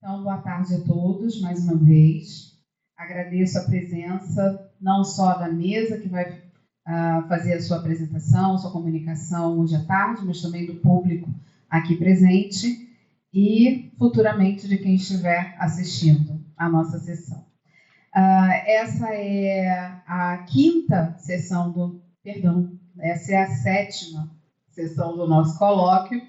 Então, boa tarde a todos, mais uma vez. Agradeço a presença não só da mesa, que vai fazer a sua apresentação, sua comunicação hoje à tarde, mas também do público aqui presente e futuramente de quem estiver assistindo a nossa sessão. Essa é a quinta sessão essa é a sétima sessão do nosso colóquio,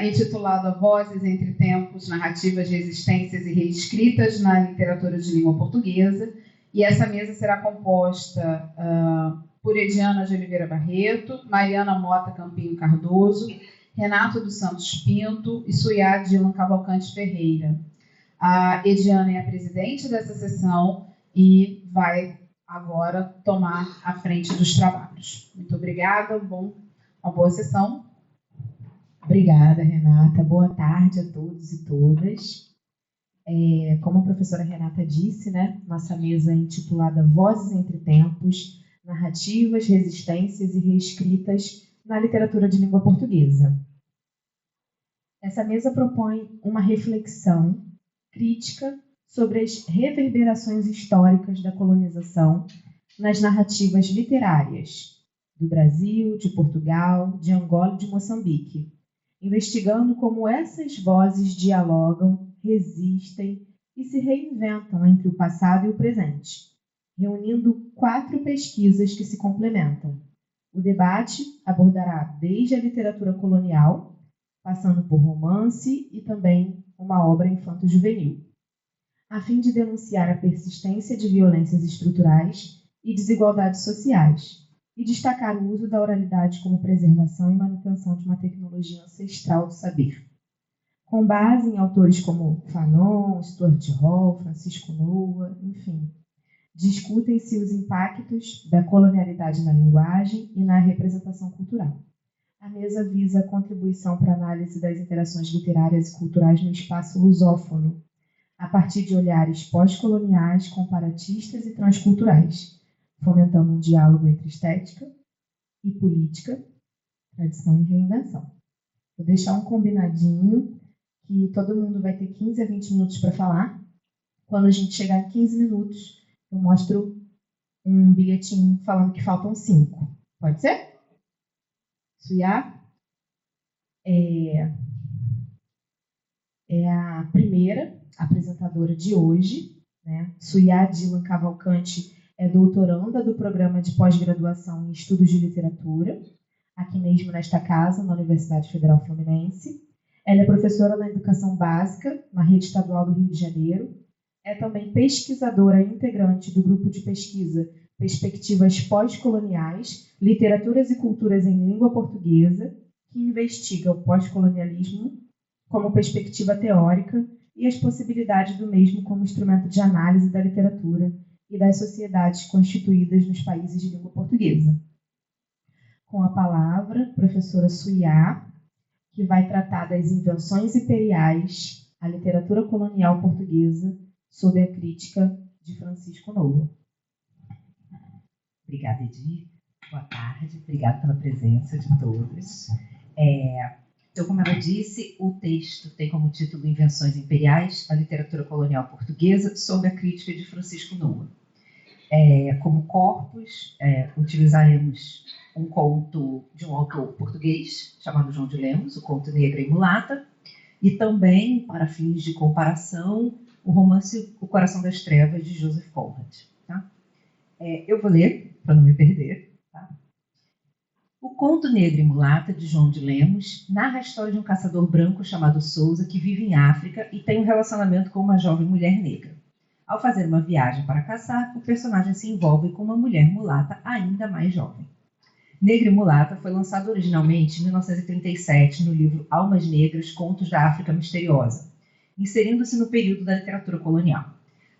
intitulada Vozes entre Tempos, Narrativas, Resistências e Reescritas na Literatura de Língua Portuguesa. E essa mesa será composta por Ediana de Oliveira Barreto, Mariana Mota Campinho Cardoso, Renato dos Santos Pinto e Suyá Dilan Cavalcante Ferreira. A Ediana é a presidente dessa sessão e vai agora tomar a frente dos trabalhos. Muito obrigada, uma boa sessão. Obrigada, Renata. Boa tarde a todos e todas. Como a professora Renata disse, né, nossa mesa é intitulada Vozes entre Tempos, Narrativas, Resistências e Reescritas na Literatura de Língua Portuguesa. Essa mesa propõe uma reflexão crítica sobre as reverberações históricas da colonização nas narrativas literárias do Brasil, de Portugal, de Angola e de Moçambique, investigando como essas vozes dialogam, resistem e se reinventam entre o passado e o presente, reunindo 4 pesquisas que se complementam. O debate abordará desde a literatura colonial, passando por romance e também uma obra infanto-juvenil, a fim de denunciar a persistência de violências estruturais e desigualdades sociais, e destacar o uso da oralidade como preservação e manutenção de uma tecnologia ancestral do saber. Com base em autores como Fanon, Stuart Hall, Francisco Noa, enfim, discutem-se os impactos da colonialidade na linguagem e na representação cultural. A mesa visa a contribuição para a análise das interações literárias e culturais no espaço lusófono, a partir de olhares pós-coloniais, comparatistas e transculturais, fomentando um diálogo entre estética e política, tradição e reinvenção. Vou deixar um combinadinho que todo mundo vai ter 15 a 20 minutos para falar. Quando a gente chegar em 15 minutos, eu mostro um bilhetinho falando que faltam 5. Pode ser? Suyá é a primeira apresentadora de hoje, né? Suyá Dilan Cavalcante é doutoranda do programa de pós-graduação em Estudos de Literatura, aqui mesmo nesta casa, na Universidade Federal Fluminense. Ela é professora na Educação Básica, na Rede Estadual do Rio de Janeiro. É também pesquisadora integrante do grupo de pesquisa Perspectivas Pós-Coloniais, Literaturas e Culturas em Língua Portuguesa, que investiga o pós-colonialismo como perspectiva teórica e as possibilidades do mesmo como instrumento de análise da literatura e das sociedades constituídas nos países de língua portuguesa. Com a palavra, professora Suyá, que vai tratar das invenções imperiais, a literatura colonial portuguesa, sob a crítica de Francisco Noa. Obrigada, Edi. Boa tarde. Obrigada pela presença de todos. Então, como ela disse, o texto tem como título Invenções Imperiais, a Literatura Colonial Portuguesa, sob a crítica de Francisco Noa. Como corpus, utilizaremos um conto de um autor português, chamado João de Lemos, o conto Negra e Mulata, e também, para fins de comparação, o romance O Coração das Trevas, de Joseph Conrad. Tá? Eu vou ler, para não me perder. Tá? O conto Negra e Mulata, de João de Lemos, narra a história de um caçador branco chamado Souza, que vive em África e tem um relacionamento com uma jovem mulher negra. Ao fazer uma viagem para caçar, o personagem se envolve com uma mulher mulata ainda mais jovem. Negra e Mulata foi lançado originalmente em 1937 no livro Almas Negras, Contos da África Misteriosa, inserindo-se no período da literatura colonial.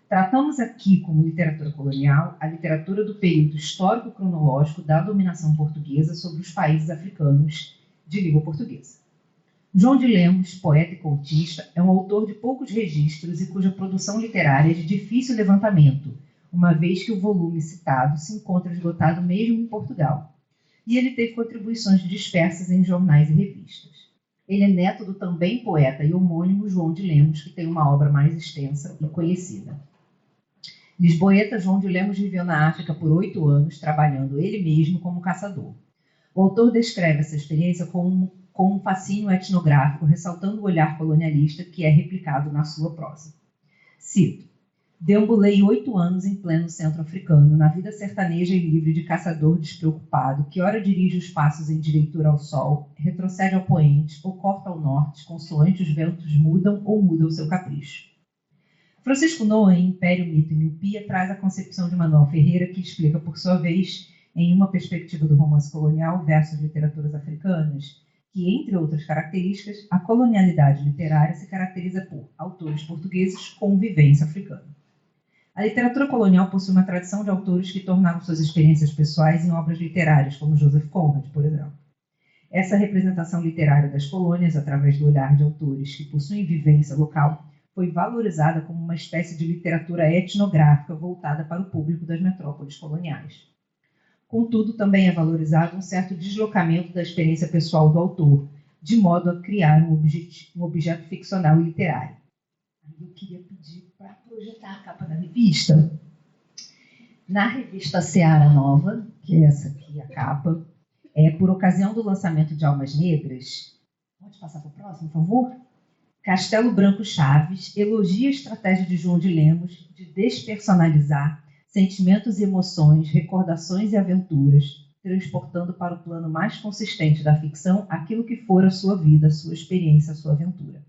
Tratamos aqui como literatura colonial a literatura do período histórico-cronológico da dominação portuguesa sobre os países africanos de língua portuguesa. João de Lemos, poeta e contista, é um autor de poucos registros e cuja produção literária é de difícil levantamento, uma vez que o volume citado se encontra esgotado mesmo em Portugal. E ele teve contribuições dispersas em jornais e revistas. Ele é neto do também poeta e homônimo João de Lemos, que tem uma obra mais extensa e conhecida. Lisboeta, João de Lemos viveu na África por 8 anos, trabalhando ele mesmo como caçador. O autor descreve essa experiência com um fascínio etnográfico, ressaltando o olhar colonialista que é replicado na sua prosa. Cito: deambulei 8 anos em pleno centro africano, na vida sertaneja e livre de caçador despreocupado, que ora dirige os passos em direitura ao sol, retrocede ao poente ou corta ao norte, consoante os ventos mudam ou muda o seu capricho. Francisco Noah, em Império, Mito e Miopia, traz a concepção de Manuel Ferreira, que explica, por sua vez, em uma perspectiva do romance colonial versus literaturas africanas, que, entre outras características, a colonialidade literária se caracteriza por autores portugueses com vivência africana. A literatura colonial possui uma tradição de autores que tornaram suas experiências pessoais em obras literárias, como Joseph Conrad, por exemplo. Essa representação literária das colônias, através do olhar de autores que possuem vivência local, foi valorizada como uma espécie de literatura etnográfica voltada para o público das metrópoles coloniais. Contudo, também é valorizado um certo deslocamento da experiência pessoal do autor, de modo a criar um objeto ficcional e literário. Eu queria pedir para projetar a capa da revista. Na revista Seara Nova, que é essa aqui, a capa, por ocasião do lançamento de Almas Negras, pode passar para o próximo, por favor? Castelo Branco Chaves elogia a estratégia de João de Lemos de despersonalizar sentimentos e emoções, recordações e aventuras, transportando para o plano mais consistente da ficção aquilo que for a sua vida, a sua experiência, a sua aventura.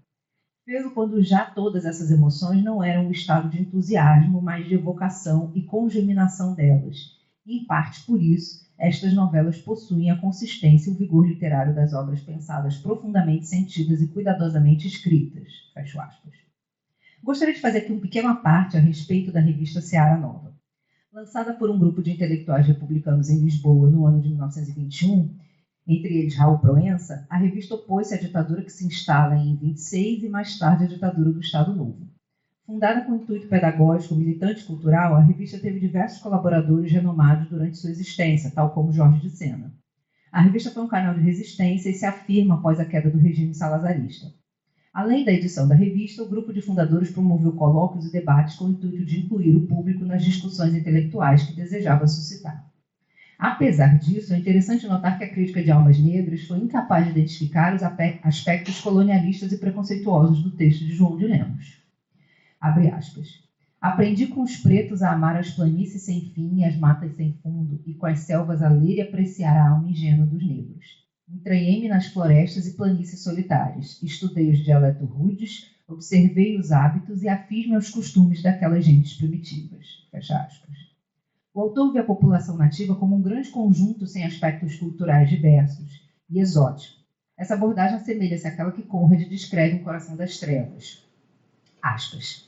Mesmo quando já todas essas emoções não eram um estado de entusiasmo, mas de evocação e congeminação delas. E, em parte por isso, estas novelas possuem a consistência e o vigor literário das obras pensadas, profundamente sentidas e cuidadosamente escritas. Fecho aspas. Gostaria de fazer aqui um pequeno à parte a respeito da revista Seara Nova. Lançada por um grupo de intelectuais republicanos em Lisboa no ano de 1921, entre eles Raul Proença, a revista opôs-se à ditadura que se instala em 26 e mais tarde à ditadura do Estado Novo. Fundada com intuito pedagógico, militante e cultural, a revista teve diversos colaboradores renomados durante sua existência, tal como Jorge de Sena. A revista foi um canal de resistência e se afirma após a queda do regime salazarista. Além da edição da revista, o grupo de fundadores promoveu colóquios e debates com o intuito de incluir o público nas discussões intelectuais que desejava suscitar. Apesar disso, é interessante notar que a crítica de Almas Negras foi incapaz de identificar os aspectos colonialistas e preconceituosos do texto de João de Lemos. Abre aspas. Aprendi com os pretos a amar as planícies sem fim e as matas sem fundo, e com as selvas a ler e apreciar a alma ingênua dos negros. Entranhei-me nas florestas e planícies solitárias, estudei os dialetos rudes, observei os hábitos e afiz-me aos costumes daquelas gentes primitivas. Fecha aspas. O autor vê a população nativa como um grande conjunto sem aspectos culturais diversos e exótico. Essa abordagem assemelha-se àquela que Conrad descreve em Coração das Trevas. Aspas.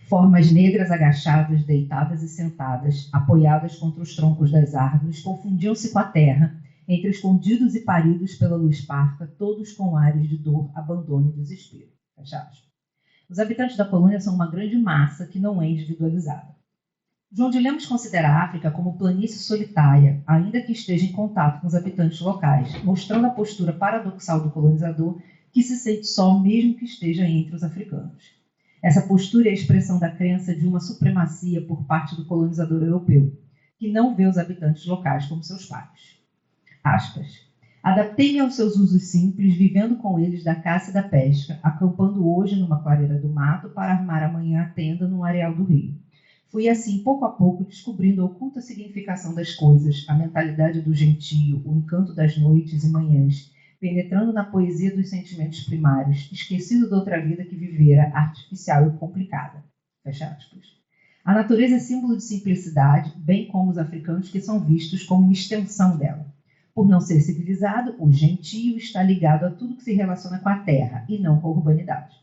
Formas negras agachadas, deitadas e sentadas, apoiadas contra os troncos das árvores, confundiam-se com a terra, entre escondidos e paridos pela luz parca, todos com ares de dor, abandono e desespero. Fecha aspas. Os habitantes da colônia são uma grande massa que não é individualizada. João de Lemos considera a África como planície solitária, ainda que esteja em contato com os habitantes locais, mostrando a postura paradoxal do colonizador que se sente só mesmo que esteja entre os africanos. Essa postura é a expressão da crença de uma supremacia por parte do colonizador europeu, que não vê os habitantes locais como seus pares. Aspas. Adaptei-me aos seus usos simples, vivendo com eles da caça e da pesca, acampando hoje numa clareira do mato para armar amanhã a tenda no areal do rio. Fui assim, pouco a pouco, descobrindo a oculta significação das coisas, a mentalidade do gentio, o encanto das noites e manhãs, penetrando na poesia dos sentimentos primários, esquecido de outra vida que vivera, artificial e complicada. Fecha aspas. A natureza é símbolo de simplicidade, bem como os africanos que são vistos como uma extensão dela. Por não ser civilizado, o gentio está ligado a tudo que se relaciona com a terra e não com a urbanidade.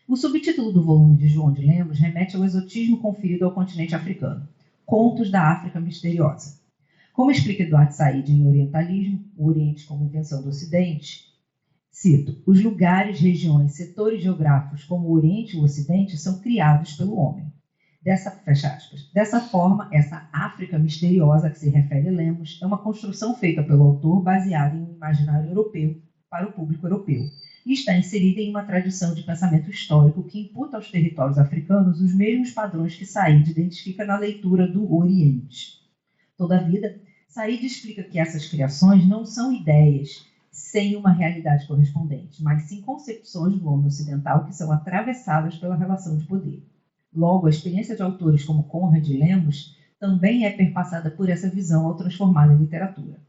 O subtítulo do volume de João de Lemos remete ao exotismo conferido ao continente africano, Contos da África Misteriosa. Como explica Eduardo Said em Orientalismo, o Oriente como Invenção do Ocidente, cito, os lugares, regiões, setores geográficos como o Oriente e o Ocidente são criados pelo homem. Fecha aspas. Dessa forma, essa África misteriosa a que se refere Lemos é uma construção feita pelo autor baseada em um imaginário europeu para o público europeu e está inserida em uma tradição de pensamento histórico que imputa aos territórios africanos os mesmos padrões que Said identifica na leitura do Oriente. Todavia, Said explica que essas criações não são ideias sem uma realidade correspondente, mas sim concepções do homem ocidental que são atravessadas pela relação de poder. Logo, a experiência de autores como Conrad e Lemos também é perpassada por essa visão ao transformá-la em literatura.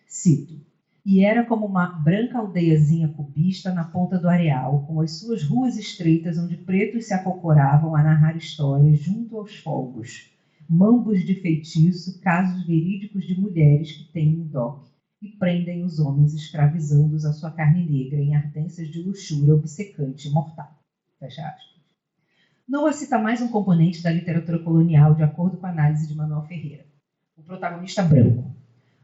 Cito: "E era como uma branca aldeiazinha cubista na ponta do areal, com as suas ruas estreitas onde pretos se acocoravam a narrar histórias junto aos fogos, mambos de feitiço, casos verídicos de mulheres que têm um doque e prendem os homens escravizando-os à sua carne negra em ardências de luxúria obcecante e mortal." Fecha aspas. Noah cita mais um componente da literatura colonial, de acordo com a análise de Manuel Ferreira: o protagonista branco.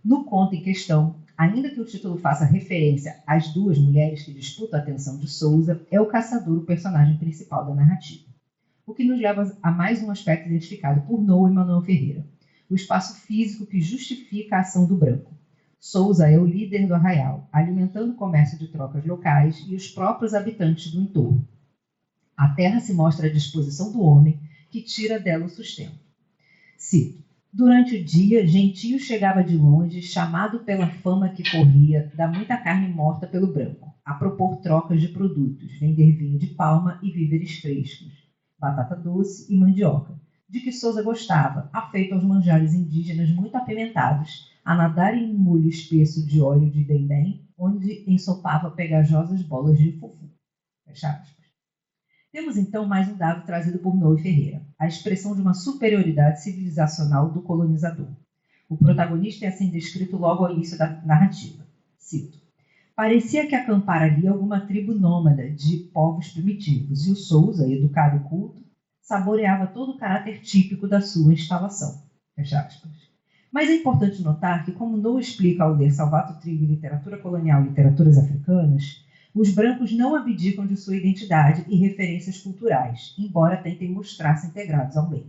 No conto em questão, ainda que o título faça referência às duas mulheres que disputam a atenção de Souza, é o caçador o personagem principal da narrativa. O que nos leva a mais um aspecto identificado por Noah e Manuel Ferreira: o espaço físico que justifica a ação do branco. Souza é o líder do arraial, alimentando o comércio de trocas locais e os próprios habitantes do entorno. A terra se mostra à disposição do homem, que tira dela o sustento. Cito: "Durante o dia, Gentio chegava de longe, chamado pela fama que corria da muita carne morta pelo branco, a propor trocas de produtos, vender vinho de palma e víveres frescos, batata doce e mandioca, de que Souza gostava, afeito aos manjares indígenas muito apimentados, a nadar em um molho espesso de óleo de dendém, onde ensopava pegajosas bolas de fufu." Fecha aspas. Temos então mais um dado trazido por Noah Ferreira: a expressão de uma superioridade civilizacional do colonizador. O protagonista é assim descrito logo ao início da narrativa. Cito: "Parecia que acampara ali alguma tribo nômada de povos primitivos, e o Souza, educado e culto, saboreava todo o caráter típico da sua instalação." Fecha aspas. Mas é importante notar que, como Noah explica ao ler Salvato Trigo, Literatura Colonial e Literaturas Africanas, os brancos não abdicam de sua identidade e referências culturais, embora tentem mostrar-se integrados ao meio.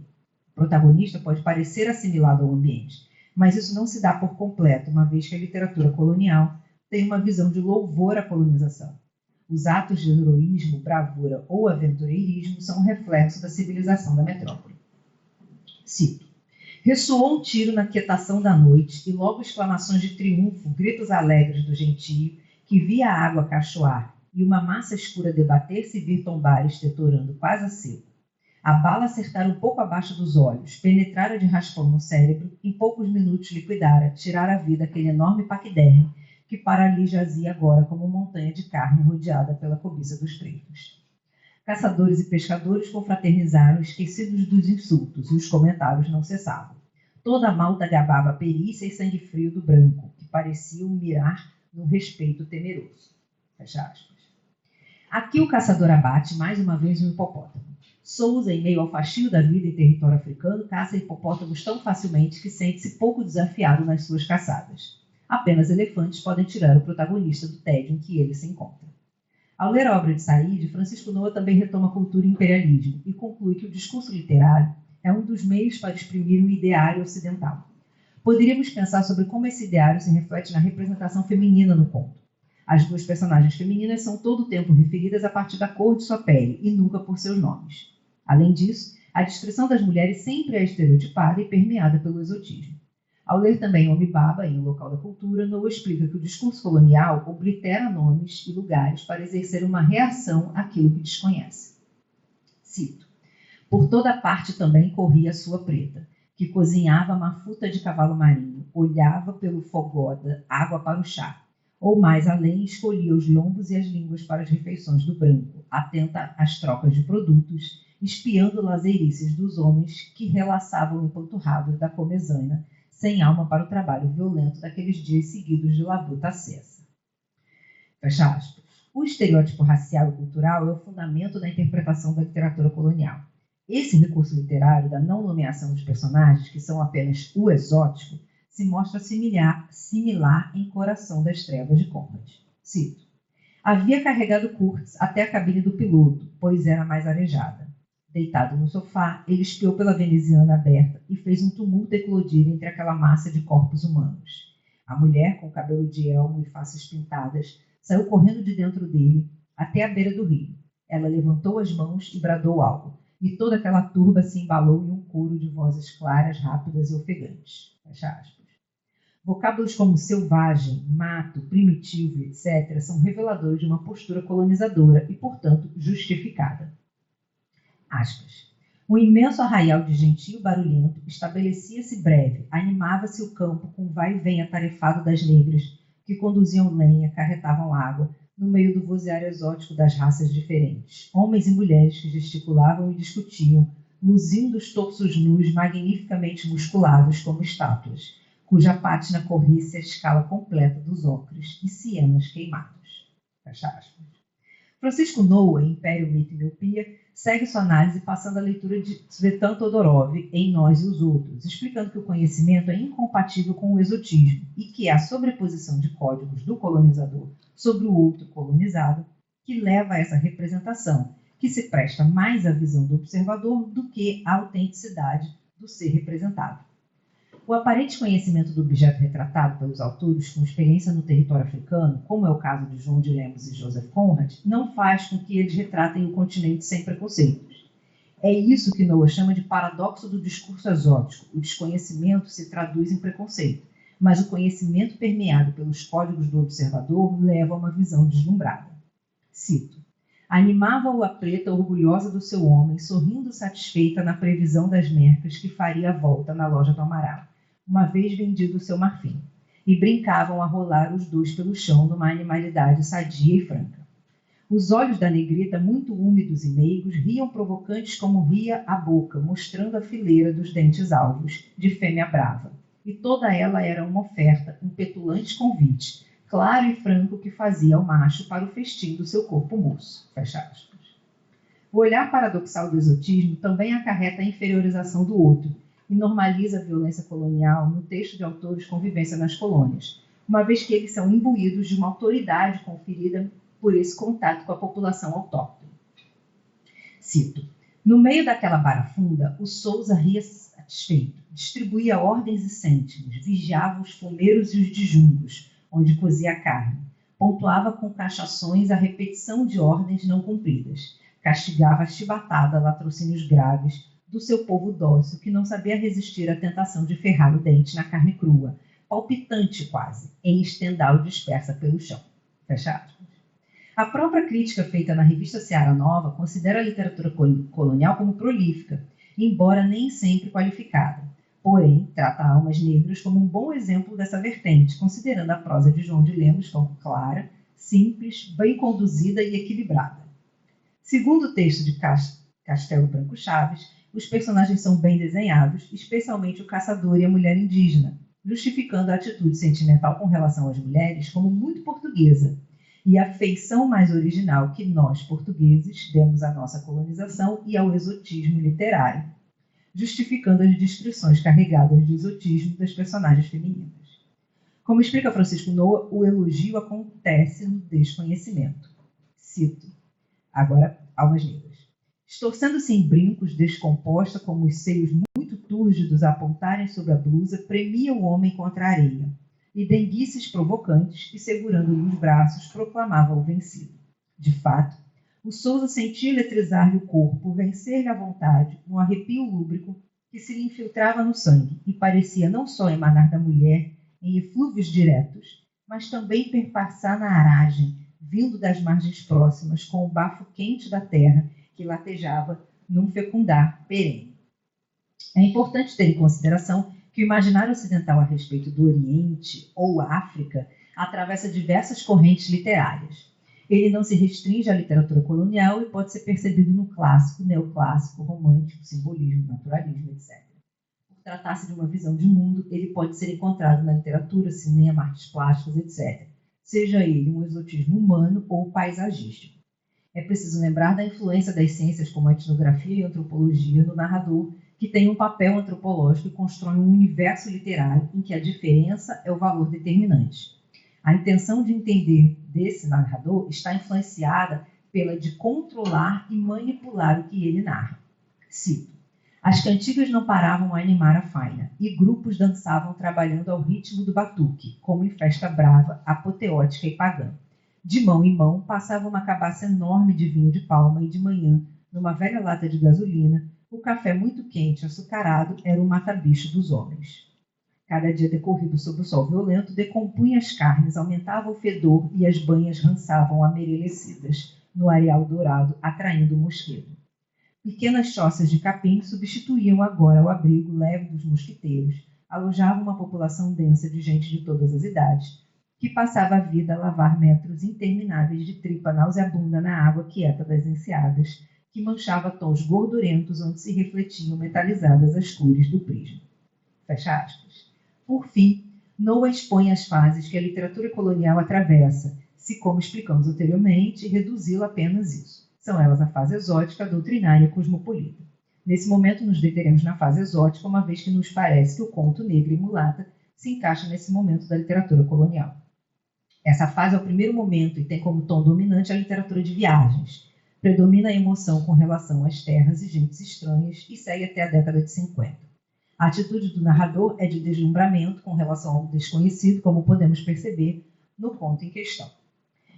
O protagonista pode parecer assimilado ao ambiente, mas isso não se dá por completo, uma vez que a literatura colonial tem uma visão de louvor à colonização. Os atos de heroísmo, bravura ou aventureirismo são um reflexo da civilização da metrópole. Cito: "Ressoou um tiro na quietação da noite e logo exclamações de triunfo, gritos alegres do gentio, que via a água cachoar e uma massa escura debater-se e vir tombar estetorando quase a seco. A bala acertara um pouco abaixo dos olhos, penetrara de raspão no cérebro, em poucos minutos liquidara, tirara a vida aquele enorme paquiderme que para ali jazia agora como montanha de carne rodeada pela cobiça dos pretos." Caçadores e pescadores confraternizaram, esquecidos dos insultos, e os comentários não cessavam. Toda a malta gabava a perícia e sangue frio do branco, que pareciam mirar no respeito temeroso. Fecha aspas. Aqui o caçador abate mais uma vez um hipopótamo. Souza, em meio ao fastio da vida em território africano, caça hipopótamos tão facilmente que sente-se pouco desafiado nas suas caçadas. Apenas elefantes podem tirar o protagonista do tédio em que ele se encontra. Ao ler a obra de Said, Francisco Noah também retoma cultura e imperialismo e conclui que o discurso literário é um dos meios para exprimir o ideário ocidental. Poderíamos pensar sobre como esse ideário se reflete na representação feminina no conto. As duas personagens femininas são todo o tempo referidas a partir da cor de sua pele e nunca por seus nomes. Além disso, a descrição das mulheres sempre é estereotipada e permeada pelo exotismo. Ao ler também Homem Baba, em O Local da Cultura, Noah explica que o discurso colonial oblitera nomes e lugares para exercer uma reação àquilo que desconhece. Cito: "Por toda parte também corria a sua preta, que cozinhava mafuta de cavalo marinho, olhava pelo fogoda água para o chá, ou mais além escolhia os lombos e as línguas para as refeições do branco, atenta às trocas de produtos, espiando lazeirices dos homens que relaxavam empanturrados da comezaina, sem alma para o trabalho violento daqueles dias seguidos de labuta acesa." Fecha aspas. O estereótipo racial e cultural é o fundamento da interpretação da literatura colonial. Esse recurso literário da não nomeação dos personagens, que são apenas o exótico, se mostra similar em Coração das Trevas de Conrad. Cito: "Havia carregado Kurtz até a cabine do piloto, pois era mais arejada. Deitado no sofá, ele espiou pela veneziana aberta e fez um tumulto eclodir entre aquela massa de corpos humanos. A mulher, com cabelo de elmo e faces pintadas, Saiu correndo de dentro dele até a beira do rio. Ela levantou as mãos e bradou algo. E toda aquela turba se embalou em um coro de vozes claras, rápidas e ofegantes. Fecha aspas. Vocábulos como selvagem, mato, primitivo, etc., são reveladores de uma postura colonizadora e, portanto, justificada. Aspas. Um imenso arraial de gentio barulhento estabelecia-se breve, animava-se o campo com o vai e vem atarefado das negras, que conduziam lenha, carretavam água, no meio do vozear exótico das raças diferentes. Homens e mulheres que gesticulavam e discutiam, luzindo os torsos nus magnificamente musculados como estátuas, cuja pátina corresse a escala completa dos ocres e cienas queimados. Fecha aspas. Francisco Noa, Império, Mito e Miopia, segue sua análise passando a leitura de Svetan Todorov em Nós e os Outros, explicando que o conhecimento é incompatível com o exotismo e que é a sobreposição de códigos do colonizador sobre o outro colonizado que leva a essa representação, que se presta mais à visão do observador do que à autenticidade do ser representado. O aparente conhecimento do objeto retratado pelos autores com experiência no território africano, como é o caso de João de Lemos e Joseph Conrad, não faz com que eles retratem o continente sem preconceitos. É isso que Noah chama de paradoxo do discurso exótico. O desconhecimento se traduz em preconceito, mas o conhecimento permeado pelos códigos do observador leva a uma visão deslumbrada. Cito. Animava-o a preta orgulhosa do seu homem, sorrindo satisfeita na previsão das mercas que faria a volta na loja do Amaral, uma vez vendido o seu marfim, e brincavam a rolar os dois pelo chão numa animalidade sadia e franca. Os olhos da negrita, muito úmidos e meigos, riam provocantes como ria a boca, mostrando a fileira dos dentes alvos, de fêmea brava. E toda ela era uma oferta, um petulante convite, claro e franco que fazia ao macho para o festim do seu corpo moço. Fecha aspas. O olhar paradoxal do exotismo também acarreta a inferiorização do outro, e normaliza a violência colonial no texto de autores Convivência nas Colônias, uma vez que eles são imbuídos de uma autoridade conferida por esse contato com a população autóctone. Cito. No meio daquela barafunda, o Souza ria satisfeito, distribuía ordens e cêntimos, vigiava os fumeiros e os disjumbos, onde cozia a carne, pontuava com cachações a repetição de ordens não cumpridas, castigava a chibatada, latrocínios graves, do seu povo dócil, que não sabia resistir à tentação de ferrar o dente na carne crua, palpitante quase, em estendal dispersa pelo chão. Fecha aspas. A própria crítica feita na revista Seara Nova considera a literatura colonial como prolífica, embora nem sempre qualificada. Porém, trata Almas Negras como um bom exemplo dessa vertente, considerando a prosa de João de Lemos como clara, simples, bem conduzida e equilibrada. Segundo o texto de Castelo Branco Chaves, os personagens são bem desenhados, especialmente o caçador e a mulher indígena, justificando a atitude sentimental com relação às mulheres como muito portuguesa, e a feição mais original que nós, portugueses, demos à nossa colonização e ao exotismo literário, justificando as descrições carregadas de exotismo das personagens femininas. Como explica Francisco Noa, o elogio acontece no desconhecimento. Cito, agora, Almas Negras. Estorcendo-se em brincos, descomposta, como os seios muito túrgidos a apontarem sobre a blusa, premia o homem contra a areia, e denguices provocantes, e segurando-lhe os braços, proclamava-o vencido. De fato, o Souza sentia eletrizar-lhe o corpo, vencer-lhe à vontade, um arrepio lúbrico que se lhe infiltrava no sangue, e parecia não só emanar da mulher em eflúvios diretos, mas também perpassar na aragem, vindo das margens próximas, com o bafo quente da terra, que latejava num fecundar perene. É importante ter em consideração que o imaginário ocidental a respeito do Oriente ou África atravessa diversas correntes literárias. Ele não se restringe à literatura colonial e pode ser percebido no clássico, neoclássico, romântico, simbolismo, naturalismo, etc. Por tratar-se de uma visão de mundo, ele pode ser encontrado na literatura, cinema, artes plásticas, etc. Seja ele um exotismo humano ou paisagístico. É preciso lembrar da influência das ciências como a etnografia e a antropologia no narrador, que tem um papel antropológico e constrói um universo literário em que a diferença é o valor determinante. A intenção de entender desse narrador está influenciada pela de controlar e manipular o que ele narra. Cito. As cantigas não paravam a animar a faina, e grupos dançavam trabalhando ao ritmo do batuque, como em festa brava, apoteótica e pagã. De mão em mão, passava uma cabaça enorme de vinho de palma e de manhã, numa velha lata de gasolina, o café muito quente, açucarado, era o mata-bicho dos homens. Cada dia decorrido sob o sol violento, decompunha as carnes, aumentava o fedor e as banhas rançavam amarelecidas no areal dourado, atraindo o mosquito. Pequenas choças de capim substituíam agora o abrigo leve dos mosquiteiros, alojavam uma população densa de gente de todas as idades, que passava a vida a lavar metros intermináveis de tripa nauseabunda na água quieta das enseadas, que manchava tons gordurentos onde se refletiam metalizadas as cores do prisma. Fecha aspas. Por fim, Noah expõe as fases que a literatura colonial atravessa, se, como explicamos anteriormente, reduzi-la apenas isso. São elas a fase exótica, a doutrinária e a cosmopolita. Nesse momento nos deteremos na fase exótica, uma vez que nos parece que o conto negro e mulata se encaixa nesse momento da literatura colonial. Essa fase é o primeiro momento e tem como tom dominante a literatura de viagens. Predomina a emoção com relação às terras e gentes estranhas e segue até a década de 50. A atitude do narrador é de deslumbramento com relação ao desconhecido, como podemos perceber no conto em questão.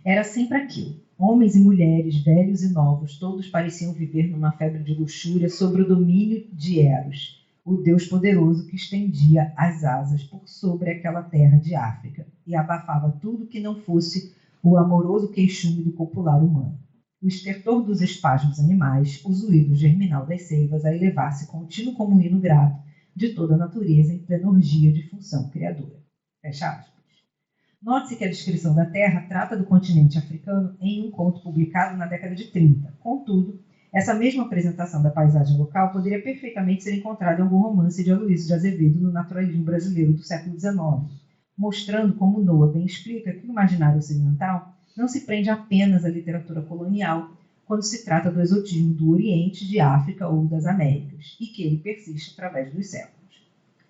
Era sempre aquilo. Homens e mulheres, velhos e novos, todos pareciam viver numa febre de luxúria sob o domínio de Eros, o Deus poderoso que estendia as asas por sobre aquela terra de África e abafava tudo que não fosse o amoroso queixume do copular humano. O estertor dos espasmos animais, o zuído germinal das seivas a elevar-se contínuo como um hino grato de toda a natureza em plena orgia de função criadora. Fecha aspas. Note-se que a descrição da Terra trata do continente africano em um conto publicado na década de 30. Contudo, essa mesma apresentação da paisagem local poderia perfeitamente ser encontrada em algum romance de Aloysio de Azevedo no naturalismo brasileiro do século XIX, mostrando como Noah bem explica que o imaginário ocidental não se prende apenas à literatura colonial quando se trata do exotismo do Oriente, de África ou das Américas, e que ele persiste através dos séculos.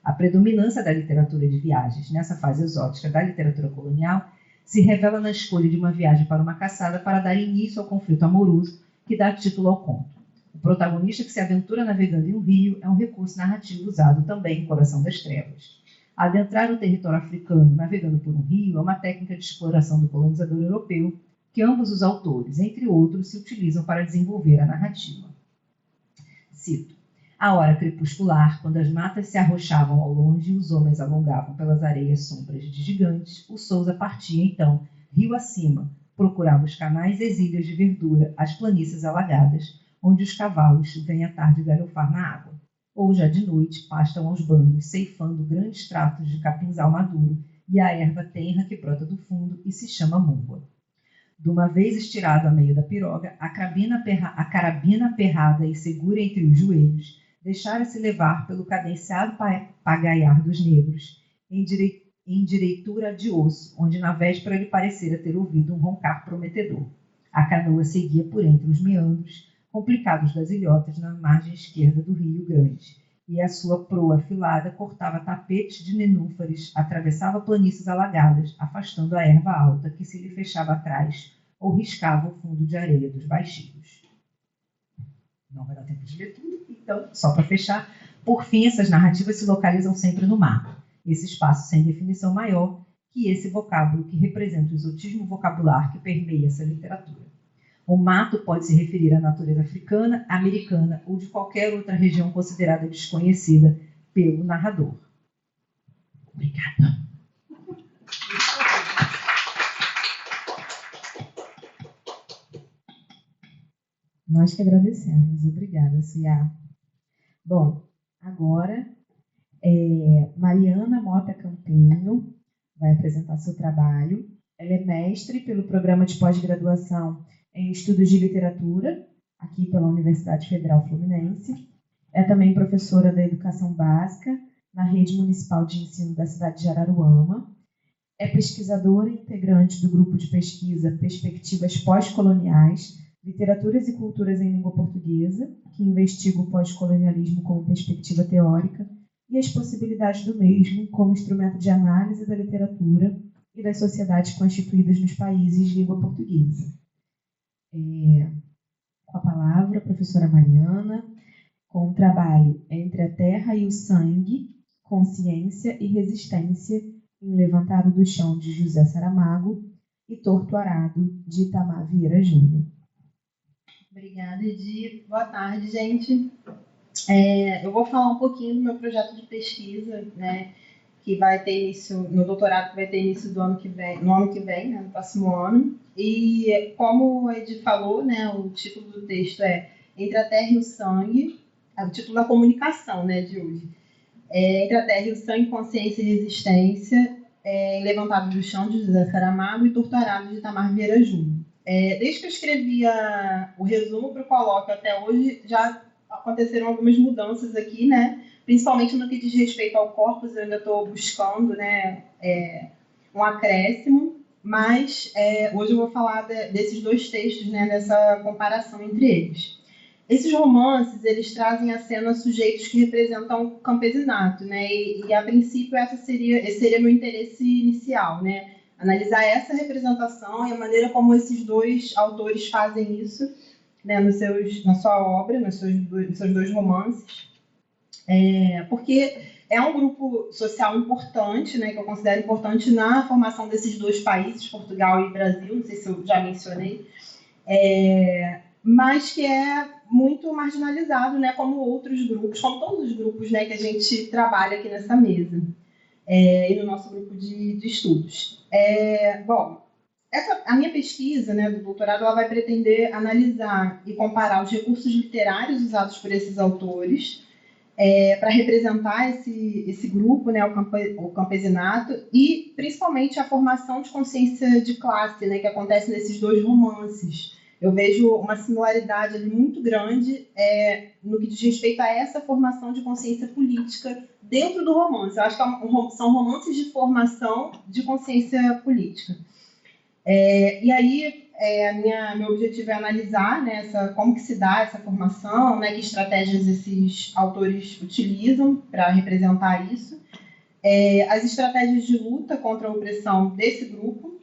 A predominância da literatura de viagens nessa fase exótica da literatura colonial se revela na escolha de uma viagem para uma caçada para dar início ao conflito amoroso que dá título ao conto. O protagonista que se aventura navegando em um rio é um recurso narrativo usado também em Coração das Trevas. Adentrar o território africano navegando por um rio é uma técnica de exploração do colonizador europeu que ambos os autores, entre outros, se utilizam para desenvolver a narrativa. Cito. À hora crepuscular, quando as matas se arrochavam ao longe e os homens alongavam pelas areias sombras de gigantes, o Sousa partia, então, rio acima, procurava os canais e as ilhas de verdura, as planícies alagadas, onde os cavalos vêm à tarde galhofar na água. Ou já de noite pastam aos bandos, ceifando grandes tratos de capinzal maduro e a erva tenra que brota do fundo e se chama mungua. De uma vez estirado a meio da piroga, a carabina aperrada e segura entre os joelhos, deixara-se levar pelo cadenciado pagaiar dos negros, em direitura de osso, onde na véspera lhe parecera ter ouvido um roncar prometedor. A canoa seguia por entre os meandros, complicados das ilhotas na margem esquerda do Rio Grande, e a sua proa afilada cortava tapetes de nenúfares, atravessava planícies alagadas, afastando a erva alta que se lhe fechava atrás ou riscava o fundo de areia dos baixinhos. Não vai dar tempo de ler tudo, então, só para fechar, por fim, essas narrativas se localizam sempre no mar, esse espaço sem definição maior que esse vocábulo que representa o exotismo vocabular que permeia essa literatura. O mato pode se referir à natureza africana, americana ou de qualquer outra região considerada desconhecida pelo narrador. Obrigada. Nós que agradecemos. Obrigada, Cia. Bom, agora Mariana Mota Campinho vai apresentar seu trabalho. Ela é mestre pelo programa de pós-graduação em Estudos de Literatura, aqui pela Universidade Federal Fluminense. É também professora da Educação Básica na Rede Municipal de Ensino da cidade de Araruama. É pesquisadora e integrante do grupo de pesquisa Perspectivas Pós-Coloniais, Literaturas e Culturas em Língua Portuguesa, que investiga o pós-colonialismo como perspectiva teórica e as possibilidades do mesmo como instrumento de análise da literatura e das sociedades constituídas nos países de língua portuguesa. Com a palavra, a professora Mariana, com o trabalho Entre a Terra e o Sangue, Consciência e Resistência em Levantado do Chão de José Saramago e Torturado, de Itamar Vieira Júnior. Obrigada, Edi. Boa tarde, gente. Eu vou falar um pouquinho do meu projeto de pesquisa, né, que vai ter início no doutorado, que vai ter início no ano que vem, né, no próximo ano. E como a Edi falou, né, o título do texto é Entre a Terra e o Sangue, é o título da comunicação, né, de hoje. Entre a Terra e o Sangue, Consciência e Resistência, Levantado do Chão, de José Saramago, e Torturado, de Itamar Vieira Júnior. Desde que eu escrevi o resumo para o colóquio até hoje, já aconteceram algumas mudanças aqui, né? Principalmente no que diz respeito ao corpus, eu ainda estou buscando, né, um acréscimo, mas hoje eu vou falar desses dois textos, né, dessa comparação entre eles. Esses romances, eles trazem à cena sujeitos que representam o campesinato, né, e a princípio esse seria meu interesse inicial, né, analisar essa representação e a maneira como esses dois autores fazem isso, né, na sua obra, nos seus dois romances, porque é um grupo social importante, né, que eu considero importante na formação desses dois países, Portugal e Brasil, não sei se eu já mencionei, mas que é muito marginalizado, né, como outros grupos, como todos os grupos, né, que a gente trabalha aqui nessa mesa, e no nosso grupo de estudos. Bom, a minha pesquisa, né, do doutorado, ela vai pretender analisar e comparar os recursos literários usados por esses autores para representar esse grupo, né, o campesinato, e principalmente a formação de consciência de classe, né, que acontece nesses dois romances. Eu vejo uma similaridade ali muito grande no que diz respeito a essa formação de consciência política dentro do romance. Eu acho que são romances de formação de consciência política. E aí, meu objetivo é analisar, né, como que se dá essa formação, né, que estratégias esses autores utilizam para representar isso, as estratégias de luta contra a opressão desse grupo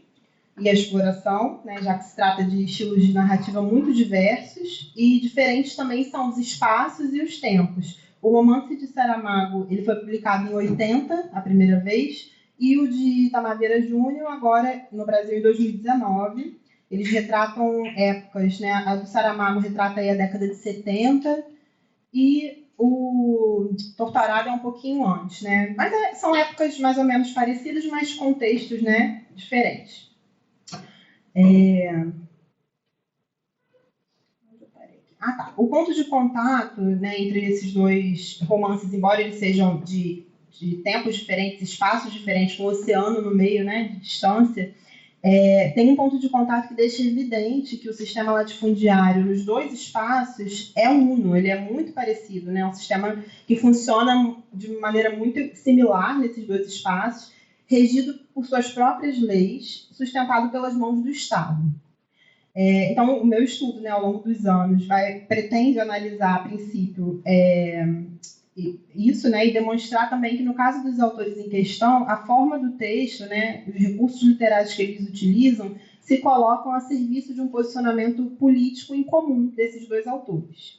e a exploração, né, já que se trata de estilos de narrativa muito diversos, e diferentes também são os espaços e os tempos. O romance de Saramago ele foi publicado em 80, a primeira vez, e o de Itamar Vieira Júnior, agora no Brasil, em 2019. Eles retratam épocas, né? A do Saramago retrata aí a década de 70, e o Torturado é um pouquinho antes, né? Mas são épocas mais ou menos parecidas, mas contextos, né, diferentes. O ponto de contato, né, entre esses dois romances, embora eles sejam de tempos diferentes, espaços diferentes, com o oceano no meio, né, de distância, tem um ponto de contato que deixa evidente que o sistema latifundiário nos dois espaços é uno, ele é muito parecido, né, é um sistema que funciona de maneira muito similar nesses dois espaços, regido por suas próprias leis, sustentado pelas mãos do Estado. Então, o meu estudo, né, ao longo dos anos pretende analisar, a princípio, isso, né, e demonstrar também que, no caso dos autores em questão, a forma do texto, né, os recursos literários que eles utilizam, se colocam a serviço de um posicionamento político em comum desses dois autores.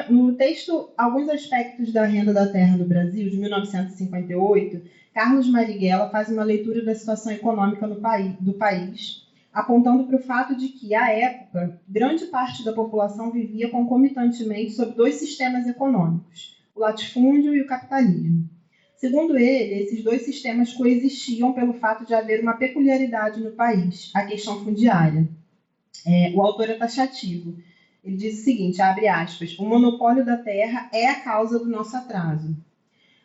No texto, alguns aspectos da Renda da Terra no Brasil, de 1958, Carlos Marighella faz uma leitura da situação econômica do país, apontando para o fato de que, à época, grande parte da população vivia concomitantemente sob dois sistemas econômicos, o latifúndio e o capitalismo. Segundo ele, esses dois sistemas coexistiam pelo fato de haver uma peculiaridade no país, a questão fundiária. O autor é taxativo. Ele diz o seguinte, abre aspas, o monopólio da terra é a causa do nosso atraso.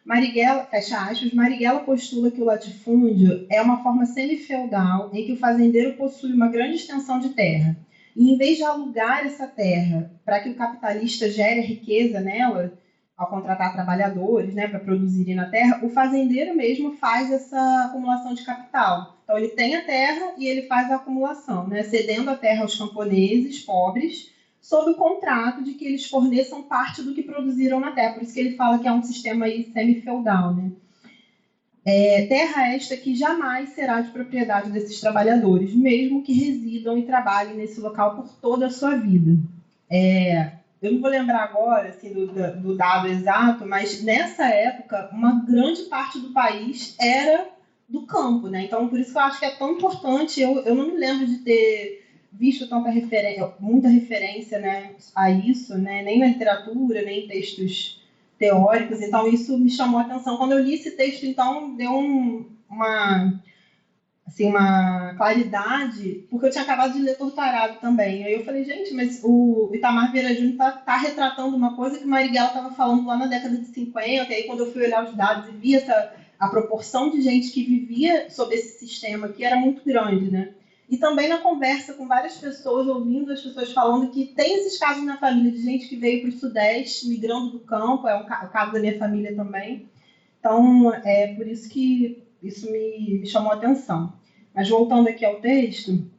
Marighella, fecha aspas, Marighella postula que o latifúndio é uma forma semifeudal em que o fazendeiro possui uma grande extensão de terra. E, em vez de alugar essa terra para que o capitalista gere riqueza nela, ao contratar trabalhadores, né, para produzirem na terra, o fazendeiro mesmo faz essa acumulação de capital. Então, ele tem a terra e ele faz a acumulação, né, cedendo a terra aos camponeses pobres, sob o contrato de que eles forneçam parte do que produziram na terra. Por isso que ele fala que é um sistema aí semi-feudal, né? Terra esta que jamais será de propriedade desses trabalhadores, mesmo que residam e trabalhem nesse local por toda a sua vida. Eu não vou lembrar agora assim, do dado exato, mas nessa época, uma grande parte do país era do campo, né? Então, por isso que eu acho que é tão importante. Eu não me lembro de ter visto muita referência, né, a isso, né? Nem na literatura, nem em textos teóricos. Então, isso me chamou a atenção. Quando eu li esse texto, então, deu uma claridade, porque eu tinha acabado de ler Torturado também. Aí eu falei, gente, mas o Itamar Vieira Júnior tá retratando uma coisa que o Marighella estava falando lá na década de 50, e aí quando eu fui olhar os dados e vi a proporção de gente que vivia sob esse sistema, que era muito grande, né? E também na conversa com várias pessoas, ouvindo as pessoas falando que tem esses casos na família de gente que veio para o Sudeste, migrando do campo, é o caso da minha família também. Então, é por isso que isso me chamou a atenção. Mas voltando aqui ao texto,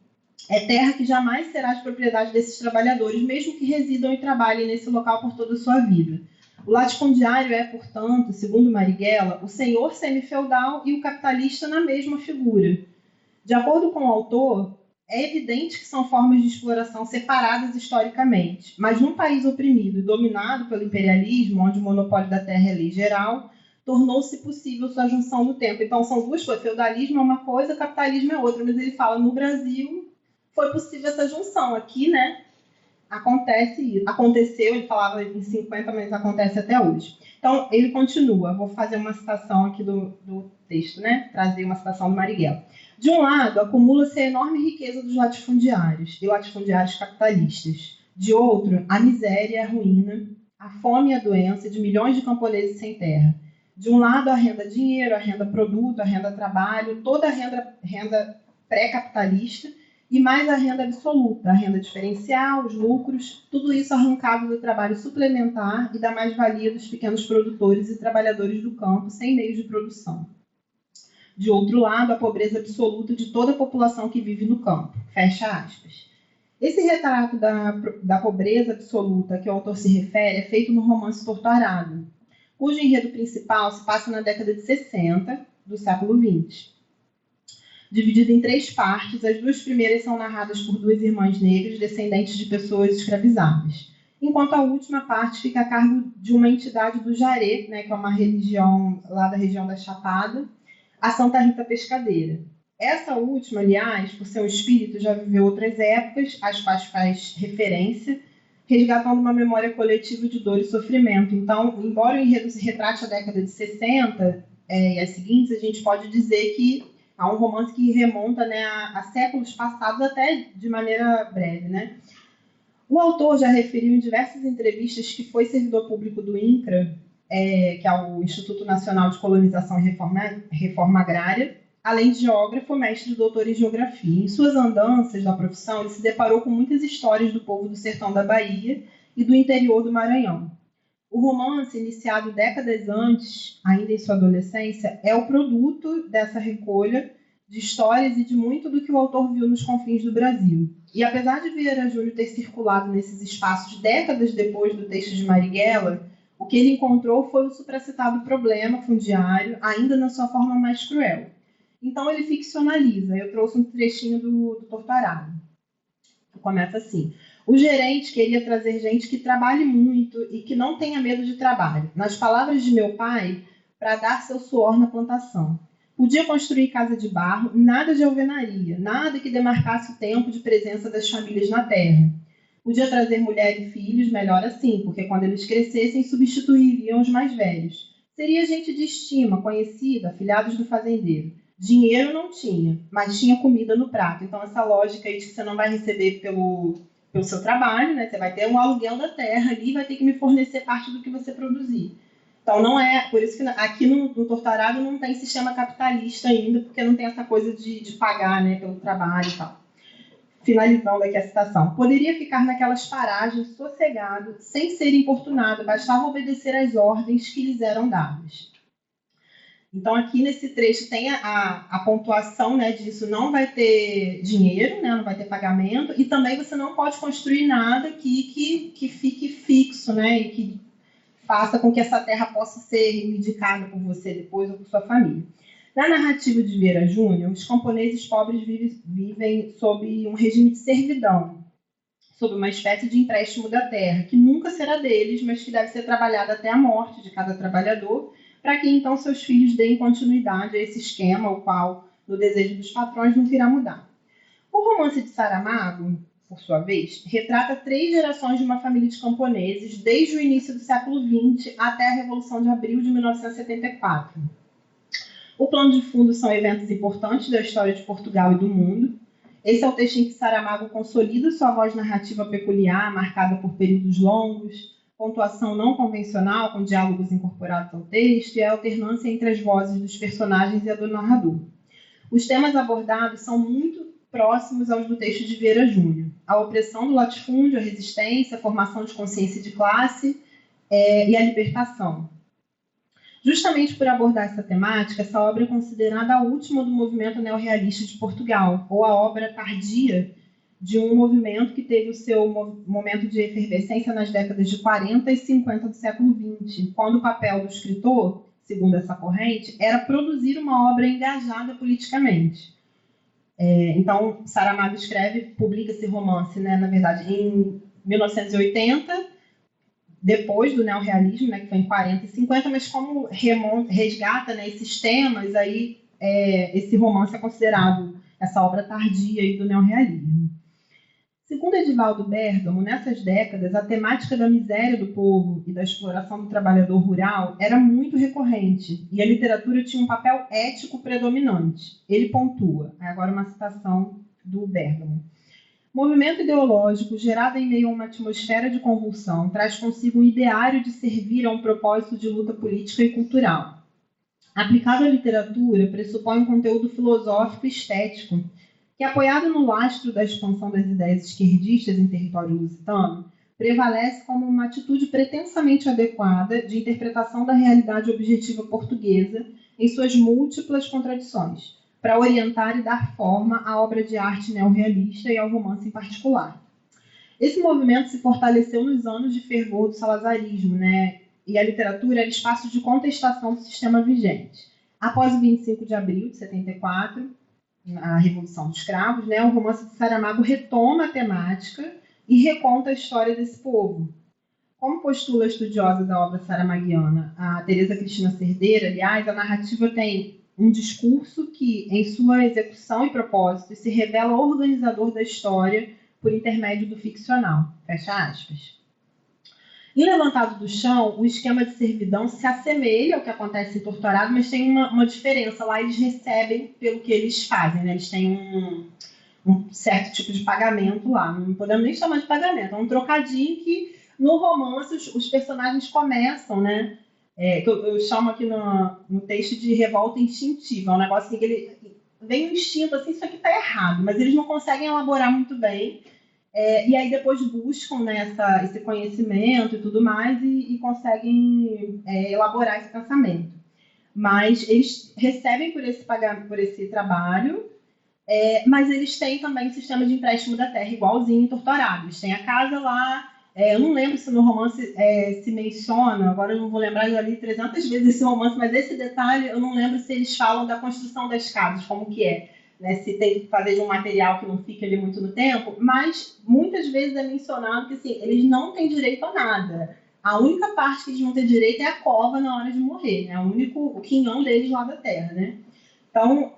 é terra que jamais será de propriedade desses trabalhadores, mesmo que residam e trabalhem nesse local por toda a sua vida. O latifundiário é, portanto, segundo Marighella, o senhor semifeudal e o capitalista na mesma figura. De acordo com o autor, é evidente que são formas de exploração separadas historicamente, mas num país oprimido e dominado pelo imperialismo, onde o monopólio da terra é lei geral, tornou-se possível sua junção no tempo. Então, são duas coisas. Feudalismo é uma coisa, capitalismo é outra. Mas ele fala, no Brasil, foi possível essa junção. Aqui, né, acontece isso. Aconteceu, ele falava em 50, mas acontece até hoje. Então, ele continua. Vou fazer uma citação aqui do texto, né? Trazer uma citação do Marighella. De um lado, acumula-se a enorme riqueza dos latifundiários e latifundiários capitalistas. De outro, a miséria e a ruína, a fome e a doença de milhões de camponeses sem terra. De um lado, a renda dinheiro, a renda produto, a renda trabalho, toda a renda pré-capitalista e mais a renda absoluta, a renda diferencial, os lucros, tudo isso arrancado do trabalho suplementar e da mais-valia dos pequenos produtores e trabalhadores do campo sem meios de produção. De outro lado, a pobreza absoluta de toda a população que vive no campo. Fecha aspas. Esse retrato da pobreza absoluta que o autor se refere é feito no romance Torturado, cujo enredo principal se passa na década de 60 do século XX. Dividido em 3 partes, as 2 primeiras são narradas por 2 irmãs negras descendentes de pessoas escravizadas, enquanto a última parte fica a cargo de uma entidade do Jaré, né, que é uma religião lá da região da Chapada, a Santa Rita Pescadeira. Essa última, aliás, por ser um espírito, já viveu outras épocas, às quais faz referência, resgatando uma memória coletiva de dor e sofrimento. Então, embora o enredo se retrate a década de 60 e as seguintes, a gente pode dizer que há um romance que remonta, né, a séculos passados, até de maneira breve, né? O autor já referiu em diversas entrevistas que foi servidor público do INCRA, que é o Instituto Nacional de Colonização e Reforma Agrária, além de geógrafo, mestre e doutor em geografia. Em suas andanças da profissão, ele se deparou com muitas histórias do povo do sertão da Bahia e do interior do Maranhão. O romance, iniciado décadas antes, ainda em sua adolescência, é o produto dessa recolha de histórias e de muito do que o autor viu nos confins do Brasil. E apesar de Vieira Júnior ter circulado nesses espaços décadas depois do texto de Marighella, o que ele encontrou foi o supracitado problema fundiário, ainda na sua forma mais cruel. Então ele ficcionaliza. Eu trouxe um trechinho do Torturado, que começa assim. O gerente queria trazer gente que trabalhe muito e que não tenha medo de trabalho. Nas palavras de meu pai, para dar seu suor na plantação. Podia construir casa de barro, nada de alvenaria, nada que demarcasse o tempo de presença das famílias na terra. Podia trazer mulher e filhos, melhor assim, porque quando eles crescessem, substituiriam os mais velhos. Seria gente de estima, conhecida, afilhados do fazendeiro. Dinheiro não tinha, mas tinha comida no prato. Então, essa lógica aí de que você não vai receber pelo seu trabalho, né? Você vai ter um aluguel da terra ali e vai ter que me fornecer parte do que você produzir. Então, não é... Por isso que aqui no Torturado não tem sistema capitalista ainda, porque não tem essa coisa de pagar, né, pelo trabalho e tal. Finalizando aqui a citação. Poderia ficar naquelas paragens sossegado, sem ser importunado, bastava obedecer às ordens que lhes eram dadas. Então, aqui nesse trecho tem a pontuação, né, disso, não vai ter dinheiro, né, não vai ter pagamento, e também você não pode construir nada que fique fixo, né, e que faça com que essa terra possa ser reivindicada por você depois ou por sua família. Na narrativa de Vieira Júnior, os camponeses pobres vivem sob um regime de servidão, sob uma espécie de empréstimo da terra, que nunca será deles, mas que deve ser trabalhada até a morte de cada trabalhador, para que então seus filhos deem continuidade a esse esquema, o qual, no desejo dos patrões, não irá mudar. O romance de Saramago, por sua vez, retrata 3 gerações de uma família de camponeses, desde o início do século XX até a Revolução de Abril de 1974. O plano de fundo são eventos importantes da história de Portugal e do mundo. Esse é o texto em que Saramago consolida sua voz narrativa peculiar, marcada por períodos longos, pontuação não convencional, com diálogos incorporados ao texto, e a alternância entre as vozes dos personagens e a do narrador. Os temas abordados são muito próximos aos do texto de Vieira Júnior. A opressão do latifúndio, a resistência, a formação de consciência de classe e a libertação. Justamente por abordar essa temática, essa obra é considerada a última do movimento neorrealista de Portugal, ou a obra tardia de um movimento que teve o seu momento de efervescência nas décadas de 40 e 50 do século XX, quando o papel do escritor, segundo essa corrente, era produzir uma obra engajada politicamente. Então, Saramago publica esse romance, né, na verdade, em 1980, depois do neorrealismo, né, que foi em 40 e 50, mas como resgata, né, esses temas, aí esse romance é considerado essa obra tardia aí do neorrealismo. Segundo Edivaldo Bergamo, nessas décadas, a temática da miséria do povo e da exploração do trabalhador rural era muito recorrente, e a literatura tinha um papel ético predominante. Ele pontua, agora uma citação do Bergamo. Movimento ideológico gerado em meio a uma atmosfera de convulsão traz consigo um ideário de servir a um propósito de luta política e cultural. Aplicado à literatura, pressupõe um conteúdo filosófico e estético que, apoiado no lastro da expansão das ideias esquerdistas em território lusitano, prevalece como uma atitude pretensamente adequada de interpretação da realidade objetiva portuguesa em suas múltiplas contradições, para orientar e dar forma à obra de arte neorrealista e ao romance em particular. Esse movimento se fortaleceu nos anos de fervor do salazarismo, né? E a literatura era espaço de contestação do sistema vigente. Após o 25 de abril de 74, a Revolução dos Cravos, né, o romance de Saramago retoma a temática e reconta a história desse povo. Como postula a estudiosa da obra saramaguiana, a Teresa Cristina Cerdeira, aliás, a narrativa tem um discurso que, em sua execução e propósito, se revela organizador da história por intermédio do ficcional. Fecha aspas. Em Levantado do Chão, o esquema de servidão se assemelha ao que acontece em Torturado, mas tem uma diferença. Lá eles recebem pelo que eles fazem, né? Eles têm um certo tipo de pagamento lá. Não podemos nem chamar de pagamento. É um trocadinho que, no romance, os personagens começam, né? Que eu chamo aqui no texto de revolta instintiva. É um negócio assim que ele vem um instinto, assim, isso aqui está errado, mas eles não conseguem elaborar muito bem. E aí depois buscam, né, esse conhecimento e tudo mais e conseguem elaborar esse pensamento. Mas eles recebem por esse trabalho, mas eles têm também um sistema de empréstimo da terra igualzinho em Torturado. Eles têm a casa lá. Eu não lembro se no romance se menciona, agora eu não vou lembrar, eu já li 300 vezes esse romance, mas esse detalhe eu não lembro se eles falam da construção das casas, como que é, né? Se tem que fazer de um material que não fique ali muito no tempo, mas muitas vezes é mencionado que assim, eles não têm direito a nada. A única parte que eles vão ter direito é a cova na hora de morrer, né? O quinhão deles lá da terra, né? Então,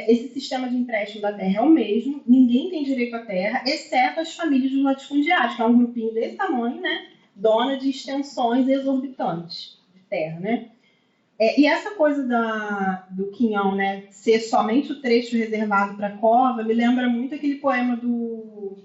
esse sistema de empréstimo da terra é o mesmo, ninguém tem direito à terra, exceto as famílias dos latifundiários, que é um grupinho desse tamanho, né, dona de extensões exorbitantes de terra, né. E essa coisa do quinhão, né, ser somente o trecho reservado para a cova, me lembra muito aquele poema do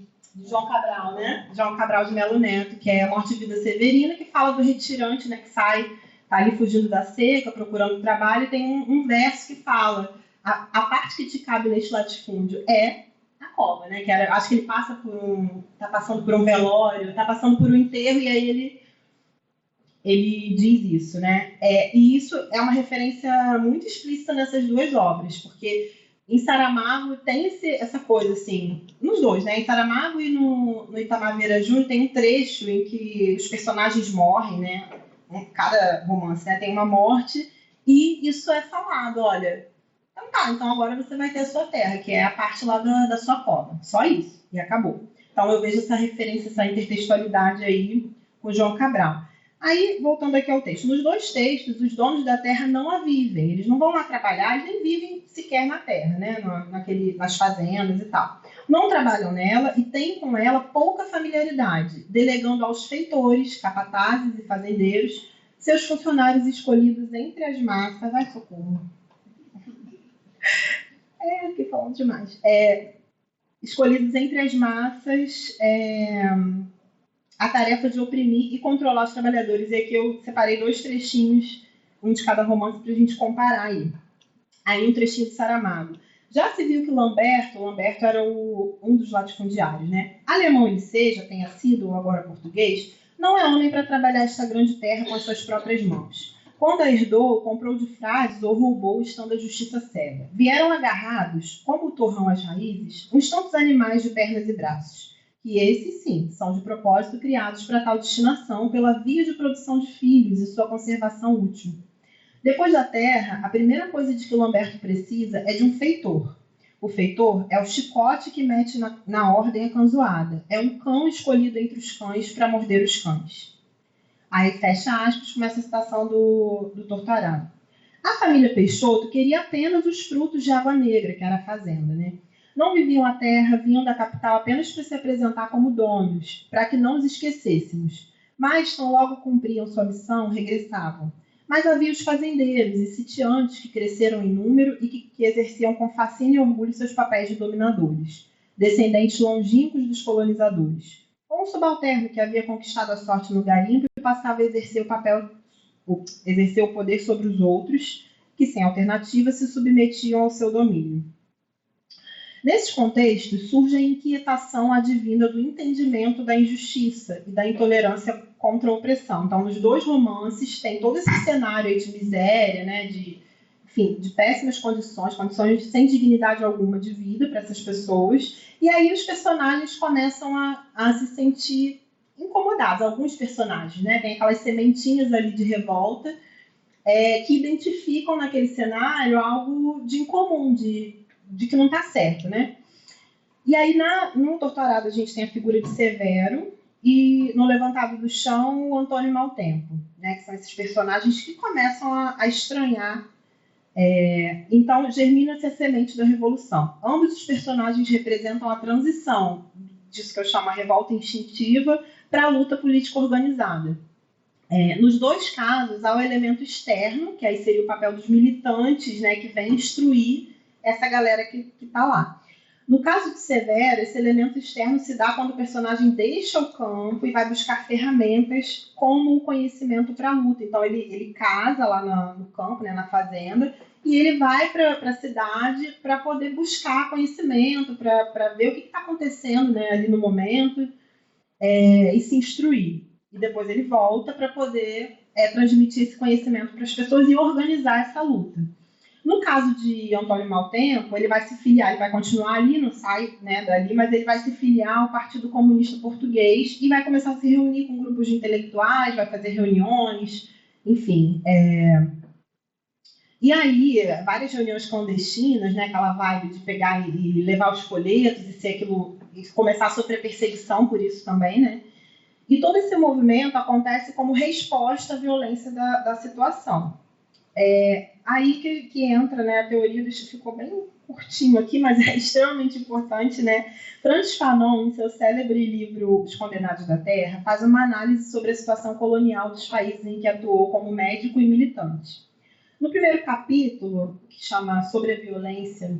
João Cabral, né, João Cabral de Melo Neto, que é a Morte e Vida Severina, que fala do retirante, né, que sai, está ali fugindo da seca, procurando trabalho, e tem um verso que fala a parte que te cabe neste latifúndio é a cova, né? Que acho que ele está passando por um velório, está passando por um enterro, e aí ele diz isso, né? E isso é uma referência muito explícita nessas duas obras, porque em Saramago tem essa coisa, assim, nos dois, né? Em Saramago e no Itamar Vieira Júnior tem um trecho em que os personagens morrem, né? Cada romance, né, tem uma morte, e isso é falado, olha, então agora você vai ter a sua terra, que é a parte lá da sua cova, só isso, e acabou. Então eu vejo essa referência, essa intertextualidade aí com o João Cabral. Aí, voltando aqui ao texto, nos dois textos, os donos da terra não a vivem, eles não vão lá trabalhar, eles nem vivem sequer na terra, né? Nas fazendas e tal. Não trabalham nela e têm com ela pouca familiaridade, delegando aos feitores, capatazes e fazendeiros seus funcionários escolhidos entre as massas. Vai, socorro. Fiquei falando demais. Escolhidos entre as massas a tarefa de oprimir e controlar os trabalhadores. E aqui eu separei 2 trechinhos, um de cada romance, para a gente comparar aí. Aí um trechinho de Saramago. Já se viu que Lamberto era um dos latifundiários, né? Alemão ele seja, tenha sido, ou agora português, não é homem para trabalhar esta grande terra com as suas próprias mãos. Quando a herdou, comprou de frades ou roubou, estando a justiça cega. Vieram agarrados, como o torrão às raízes, uns tantos animais de pernas e braços, que esses, sim, são de propósito criados para tal destinação pela via de produção de filhos e sua conservação útil. Depois da terra, a primeira coisa de que o Lamberto precisa é de um feitor. O feitor é o chicote que mete na ordem acanzoada. É um cão escolhido entre os cães para morder os cães. Aí, fecha aspas, começa a citação do Torturado. A família Peixoto queria apenas os frutos de Água Negra, que era a fazenda, né? Não viviam a terra, vinham da capital apenas para se apresentar como donos, para que não os esquecêssemos. Mas, tão logo cumpriam sua missão, regressavam. Mas havia os fazendeiros e sitiantes que cresceram em número e que exerciam com fascínio e orgulho seus papéis de dominadores, descendentes longínquos dos colonizadores. Ou um subalterno que havia conquistado a sorte no garimpo e passava a exercer o poder sobre os outros, que sem alternativa se submetiam ao seu domínio. Nesses contextos, surge a inquietação advinda do entendimento da injustiça e da intolerância contra a opressão. Então, nos 2 romances, tem todo esse cenário aí de miséria, né, de péssimas condições sem dignidade alguma de vida para essas pessoas. E aí os personagens começam a se sentir incomodados. Alguns personagens, né, tem aquelas sementinhas ali de revolta que identificam naquele cenário algo de incomum, de que não está certo, né? E aí, no Torturado, a gente tem a figura de Severo e no Levantado do Chão, o Antônio Maltempo, né? Que são esses personagens que começam a estranhar. Então, germina-se a semente da revolução. Ambos os personagens representam a transição disso que eu chamo a revolta instintiva para a luta política organizada. Nos 2 casos, há o elemento externo, que aí seria o papel dos militantes, né? Que vem instruir essa galera que está lá. No caso de Severo, esse elemento externo se dá quando o personagem deixa o campo e vai buscar ferramentas como o conhecimento para a luta. Então, ele casa lá no campo, né, na fazenda, e ele vai para a cidade para poder buscar conhecimento, para ver o que está acontecendo, né, ali no momento, e se instruir. E depois ele volta para poder transmitir esse conhecimento para as pessoas e organizar essa luta. No caso de Antônio Maltempo, ele vai se filiar, ele vai continuar ali, não sai, né, dali, mas ele vai se filiar ao Partido Comunista Português e vai começar a se reunir com grupos de intelectuais, vai fazer reuniões, enfim. E aí, várias reuniões clandestinas, né, aquela vibe de pegar e levar os folhetos e ser aquilo, e começar a sofrer perseguição por isso também, né? E todo esse movimento acontece como resposta à violência da situação. Aí que entra, né, a teoria ficou bem curtinho aqui, mas é extremamente importante, né? Francis Fanon, em seu célebre livro Os Condenados da Terra, faz uma análise sobre a situação colonial dos países em que atuou como médico e militante. No primeiro capítulo, que chama Sobre a Violência,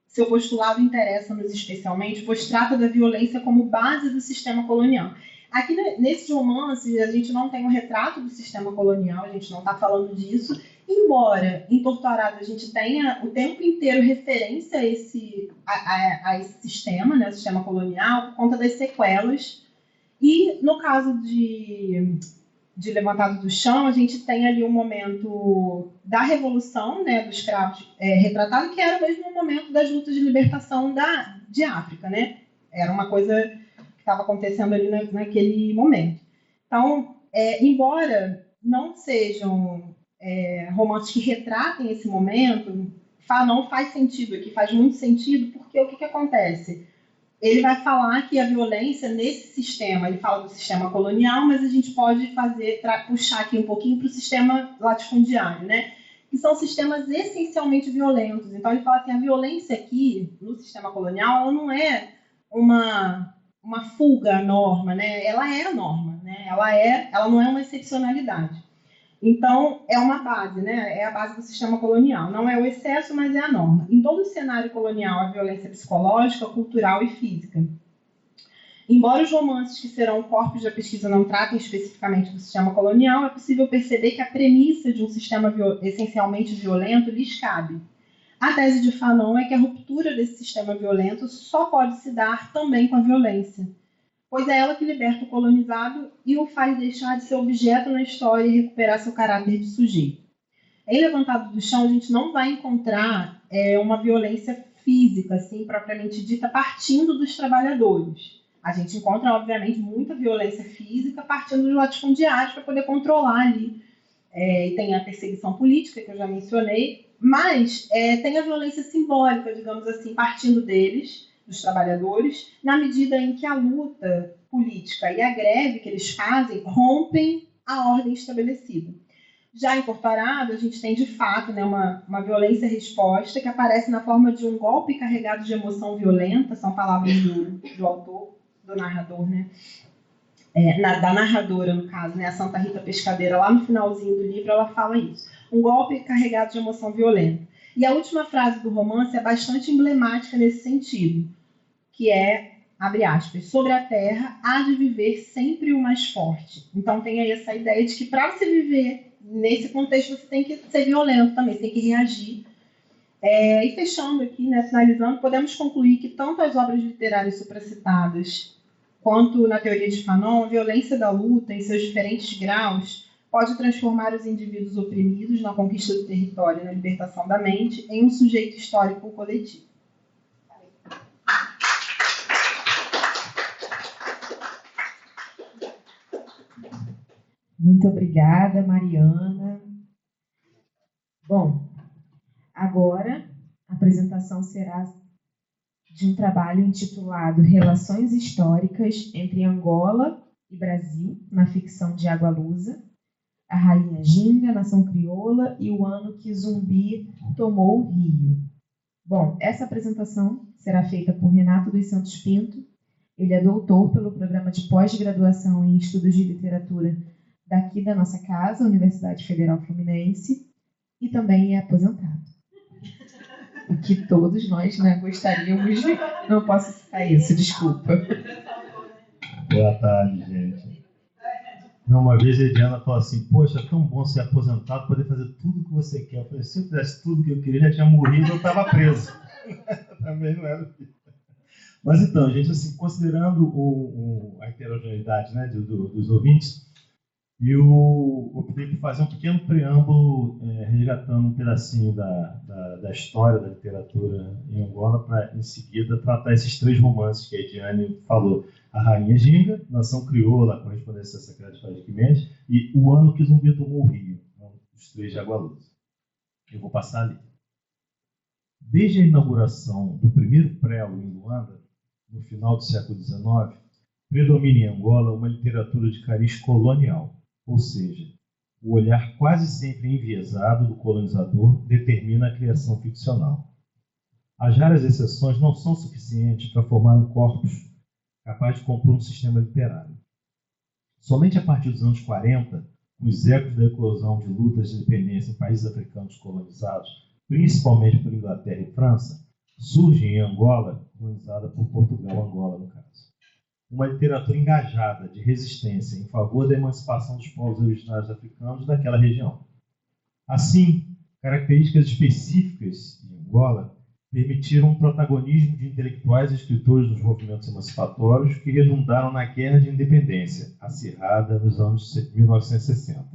seu postulado interessa-nos especialmente, pois trata da violência como base do sistema colonial. Aqui, nesses romances, a gente não tem um retrato do sistema colonial, a gente não está falando disso, embora em Torturado a gente tenha o tempo inteiro referência a esse sistema, né, o sistema colonial, por conta das sequelas. E no caso de Levantado do Chão, a gente tem ali um momento da revolução, né, dos escravos retratado, que era mesmo o momento das lutas de libertação de África, né? Era uma coisa estava acontecendo ali naquele momento. Então, embora não sejam romances que retratem esse momento, não faz sentido aqui, faz muito sentido, porque o que acontece? ele vai falar que a violência nesse sistema, ele fala do sistema colonial, mas a gente pode puxar aqui um pouquinho para o sistema latifundiário, né? Que são sistemas essencialmente violentos. Então ele fala assim, a violência aqui, no sistema colonial, ela não é uma fuga à norma, né? Ela é a norma, né? Ela não é uma excepcionalidade. Então, é uma base, né? É a base do sistema colonial. Não é o excesso, mas é a norma. Em todo o cenário colonial, a violência psicológica, cultural e física. Embora os romances que serão corpos da pesquisa não tratem especificamente do sistema colonial, é possível perceber que a premissa de um sistema essencialmente violento lhes cabe. A tese de Fanon é que a ruptura desse sistema violento só pode se dar também com a violência, pois é ela que liberta o colonizado e o faz deixar de ser objeto na história e recuperar seu caráter de sujeito. Em Levantado do Chão, a gente não vai encontrar uma violência física, assim, propriamente dita, partindo dos trabalhadores. A gente encontra, obviamente, muita violência física partindo dos latifundiários para poder controlar ali. E tem a perseguição política, que eu já mencionei, mas tem a violência simbólica, digamos assim, partindo deles, dos trabalhadores, na medida em que a luta política e a greve que eles fazem rompem a ordem estabelecida. Já em Porto Arado, a gente tem, de fato, né, uma violência-resposta que aparece na forma de um golpe carregado de emoção violenta, são palavras do autor, do narrador, né? Da narradora, no caso, né, a Santa Rita Pescadeira, lá no finalzinho do livro, ela fala isso. Um golpe carregado de emoção violenta. E a última frase do romance é bastante emblemática nesse sentido, que é, abre aspas, sobre a terra há de viver sempre o mais forte. Então tem aí essa ideia de que para você viver nesse contexto você tem que ser violento também, você tem que reagir. E fechando aqui, né, finalizando, podemos concluir que tanto as obras literárias supracitadas quanto na teoria de Fanon, a violência da luta, em seus diferentes graus, pode transformar os indivíduos oprimidos na conquista do território e na libertação da mente em um sujeito histórico coletivo. Muito obrigada, Mariana. Bom, agora a apresentação será de um trabalho intitulado Relações Históricas entre Angola e Brasil, na ficção de Água Lusa, a Rainha Ginga, Nação Crioula e o ano que Zumbi tomou o Rio. Bom, essa apresentação será feita por Renato dos Santos Pinto. Ele é doutor pelo programa de pós-graduação em Estudos de Literatura daqui da nossa casa, Universidade Federal Fluminense, e também é aposentado. O que todos nós, né, gostaríamos de... Não posso citar isso, desculpa. Boa tarde, gente. Não, uma vez a Ediana falou assim, poxa, é tão bom ser aposentado, poder fazer tudo o que você quer. Eu falei, se eu fizesse tudo o que eu queria, já tinha morrido, eu estava preso. Também não era. Mas então, gente, assim, considerando a heterogeneidade, né, dos ouvintes, eu optei por fazer um pequeno preâmbulo, resgatando um pedacinho da história da literatura em Angola, para, em seguida, tratar esses três romances que a Ediane falou. A Rainha Ginga, Nação Crioula, a correspondência secreta de Fadique Mendes, e O Ano que Zumbi Tomou o Rio, os três de Água Lusa. Eu vou passar ali. Desde a inauguração do primeiro prelo em Luanda, no final do século XIX, predomina em Angola uma literatura de cariz colonial, ou seja, o olhar quase sempre enviesado do colonizador determina a criação ficcional. As raras exceções não são suficientes para formar um corpus capaz de compor um sistema literário. Somente a partir dos anos 40, com os ecos da eclosão de lutas de independência em países africanos colonizados, principalmente por Inglaterra e França, surge em Angola, colonizada por Portugal, Angola no caso, uma literatura engajada de resistência em favor da emancipação dos povos originários africanos daquela região. Assim, características específicas em Angola permitiram um protagonismo de intelectuais e escritores nos movimentos emancipatórios que redundaram na Guerra de Independência, acirrada nos anos 1960.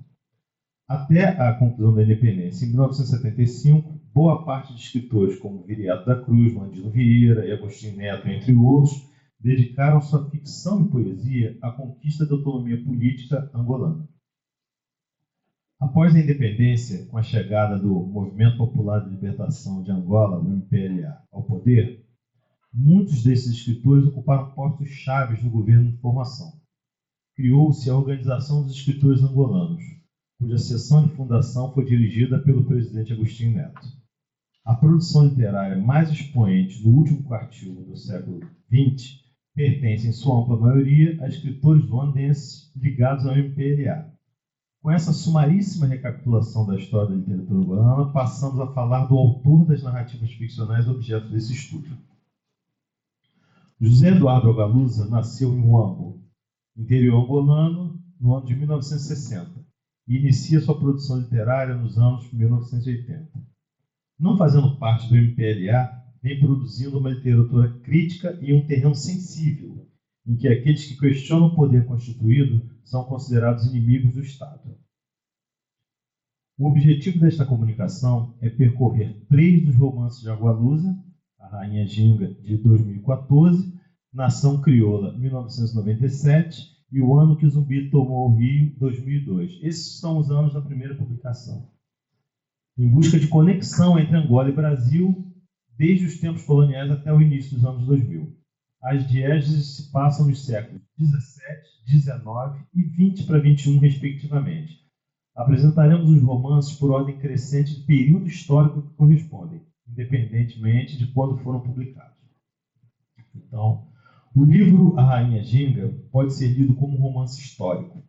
Até a conclusão da independência, em 1975, boa parte de escritores como Viriato da Cruz, Mandino Vieira e Agostinho Neto, entre outros, dedicaram sua ficção e poesia à conquista da autonomia política angolana. Após a independência, com a chegada do Movimento Popular de Libertação de Angola, o MPLA, ao poder, Muitos desses escritores ocuparam postos chaves no governo de formação. Criou-se a Organização dos Escritores Angolanos, cuja sessão de fundação foi dirigida pelo presidente Agostinho Neto. A produção literária mais expoente no último quartil do século XX pertence, em sua ampla maioria, a escritores luandenses ligados ao MPLA. Com essa sumaríssima recapitulação da história da literatura angolana, passamos a falar do autor das narrativas ficcionais objeto desse estudo. José Eduardo Ogalusa nasceu em Huambo, interior angolano, no ano de 1960, e inicia sua produção literária nos anos 1980. Não fazendo parte do MPLA, vem produzindo uma literatura crítica e um terreno sensível, em que aqueles que questionam o poder constituído são considerados inimigos do Estado. O objetivo desta comunicação é percorrer 3 dos romances de Ogalusa, A Rainha Ginga, de 2014, Nação Crioula, 1997, e O Ano que o Zumbi Tomou o Rio, 2002. Esses são os anos da primeira publicação. Em busca de conexão entre Angola e Brasil, desde os tempos coloniais até o início dos anos 2000. As diegeses se passam nos séculos 17, 19 e 20 para 21, respectivamente. Apresentaremos os romances por ordem crescente de período histórico que correspondem, independentemente de quando foram publicados. Então, o livro A Rainha Ginga pode ser lido como um romance histórico.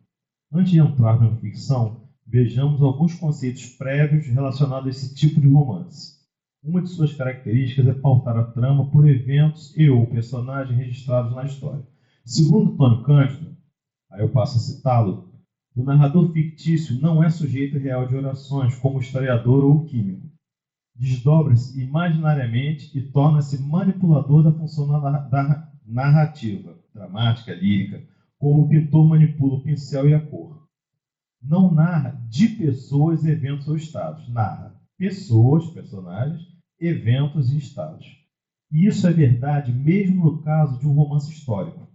Antes de entrar na ficção, vejamos alguns conceitos prévios relacionados a esse tipo de romance. Uma de suas características é pautar a trama por eventos e ou personagens registrados na história. Segundo Antônio Cândido, aí eu passo a citá-lo, o narrador fictício não é sujeito real de orações, como historiador ou químico. Desdobra-se imaginariamente e torna-se manipulador da função da narrativa, dramática, lírica, como o pintor manipula o pincel e a cor. Não narra de pessoas, eventos ou estados. Narra pessoas, personagens, eventos e estados. E isso é verdade mesmo no caso de um romance histórico.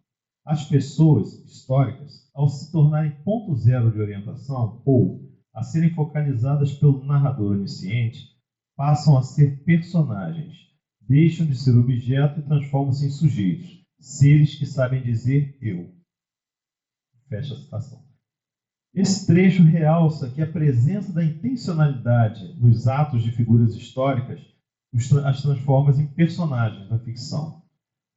As pessoas históricas, ao se tornarem ponto zero de orientação ou a serem focalizadas pelo narrador onisciente, passam a ser personagens, deixam de ser objeto e transformam-se em sujeitos, seres que sabem dizer eu. Fecha a citação. Esse trecho realça que a presença da intencionalidade nos atos de figuras históricas as transforma em personagens na ficção.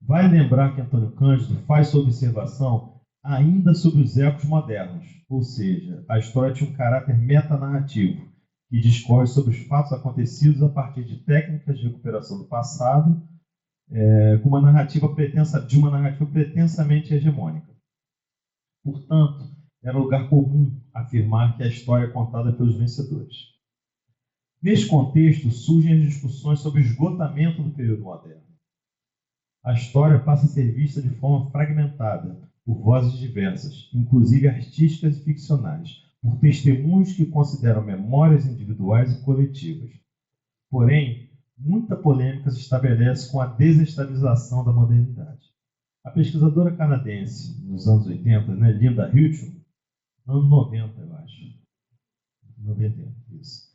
Vale lembrar que Antônio Cândido faz sua observação ainda sobre os ecos modernos, ou seja, a história tinha um caráter metanarrativo, que discorre sobre os fatos acontecidos a partir de técnicas de recuperação do passado, com uma narrativa pretensamente hegemônica. Portanto, era lugar comum afirmar que a história é contada pelos vencedores. Neste contexto, surgem as discussões sobre o esgotamento do período moderno. A história passa a ser vista de forma fragmentada, por vozes diversas, inclusive artísticas e ficcionais, por testemunhos que consideram memórias individuais e coletivas. Porém, muita polêmica se estabelece com a desestabilização da modernidade. A pesquisadora canadense, nos anos 80, Linda Hutton, ano 90, eu acho. 90, isso.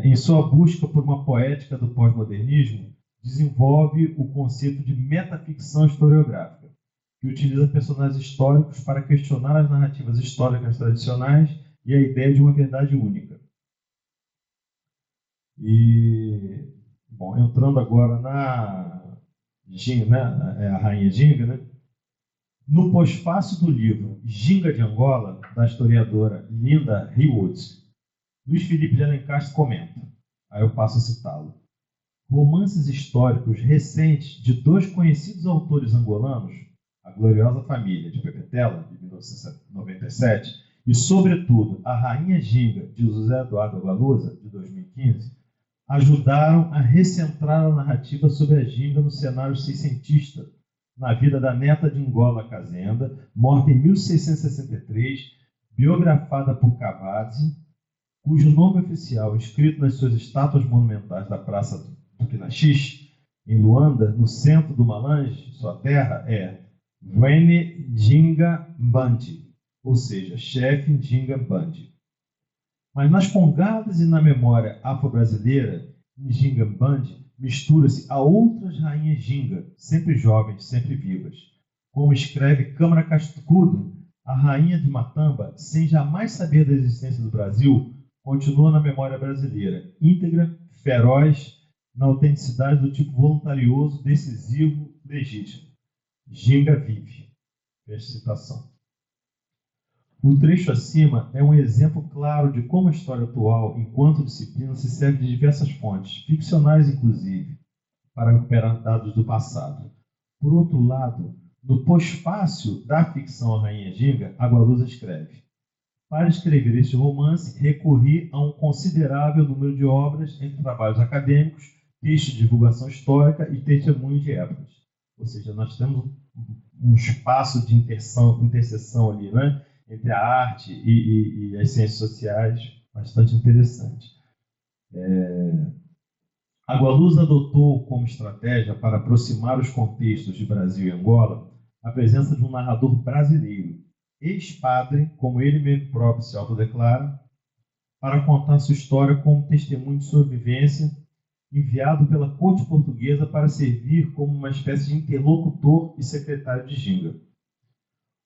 Em sua busca por uma poética do pós-modernismo, desenvolve o conceito de metaficção historiográfica, que utiliza personagens históricos para questionar as narrativas históricas tradicionais e a ideia de uma verdade única. E, bom, entrando agora na a Rainha Ginga, né? No pós-fácio do livro Ginga de Angola, da historiadora Linda Hutton, Luiz Felipe de Alencastre comenta, aí eu passo a citá-lo: romances históricos recentes de 2 conhecidos autores angolanos, A Gloriosa Família, de Pepe Tela, de 1997, e, sobretudo, A Rainha Ginga, de José Eduardo Ogalusa, de 2015, ajudaram a recentrar a narrativa sobre a Ginga no cenário seiscentista, na vida da neta de Ngola Kazenda, morta em 1663, biografada por Cavazzi, cujo nome oficial, inscrito nas suas estátuas monumentais da Praça do Pinachiche, em Luanda, no centro do Malange, sua terra, é Vene Ginga Mbandi, ou seja, chefe Ndinga Mbandi. Mas nas congadas e na memória afro-brasileira, Ndinga Mbandi mistura-se a outras rainhas ginga, sempre jovens, sempre vivas. Como escreve Câmara Cascudo, a rainha de Matamba, sem jamais saber da existência do Brasil, continua na memória brasileira, íntegra, feroz, na autenticidade do tipo voluntarioso, decisivo, legítimo. Ginga vive. Fecha citação. O trecho acima é um exemplo claro de como a história atual, enquanto disciplina, se serve de diversas fontes, ficcionais inclusive, para recuperar dados do passado. Por outro lado, no pós-fácil da ficção A Rainha Ginga, Agualusa escreve: para escrever este romance, recorri a um considerável número de obras, entre trabalhos acadêmicos, textos de divulgação histórica e testemunhos de épocas. Ou seja, nós temos um espaço de interseção ali, né, entre a arte e as ciências sociais, bastante interessante. Agualusa adotou como estratégia para aproximar os contextos de Brasil e Angola a presença de um narrador brasileiro, ex-padre, como ele mesmo próprio se autodeclara, para contar sua história como testemunho de sua vivência, enviado pela corte portuguesa para servir como uma espécie de interlocutor e secretário de Ginga.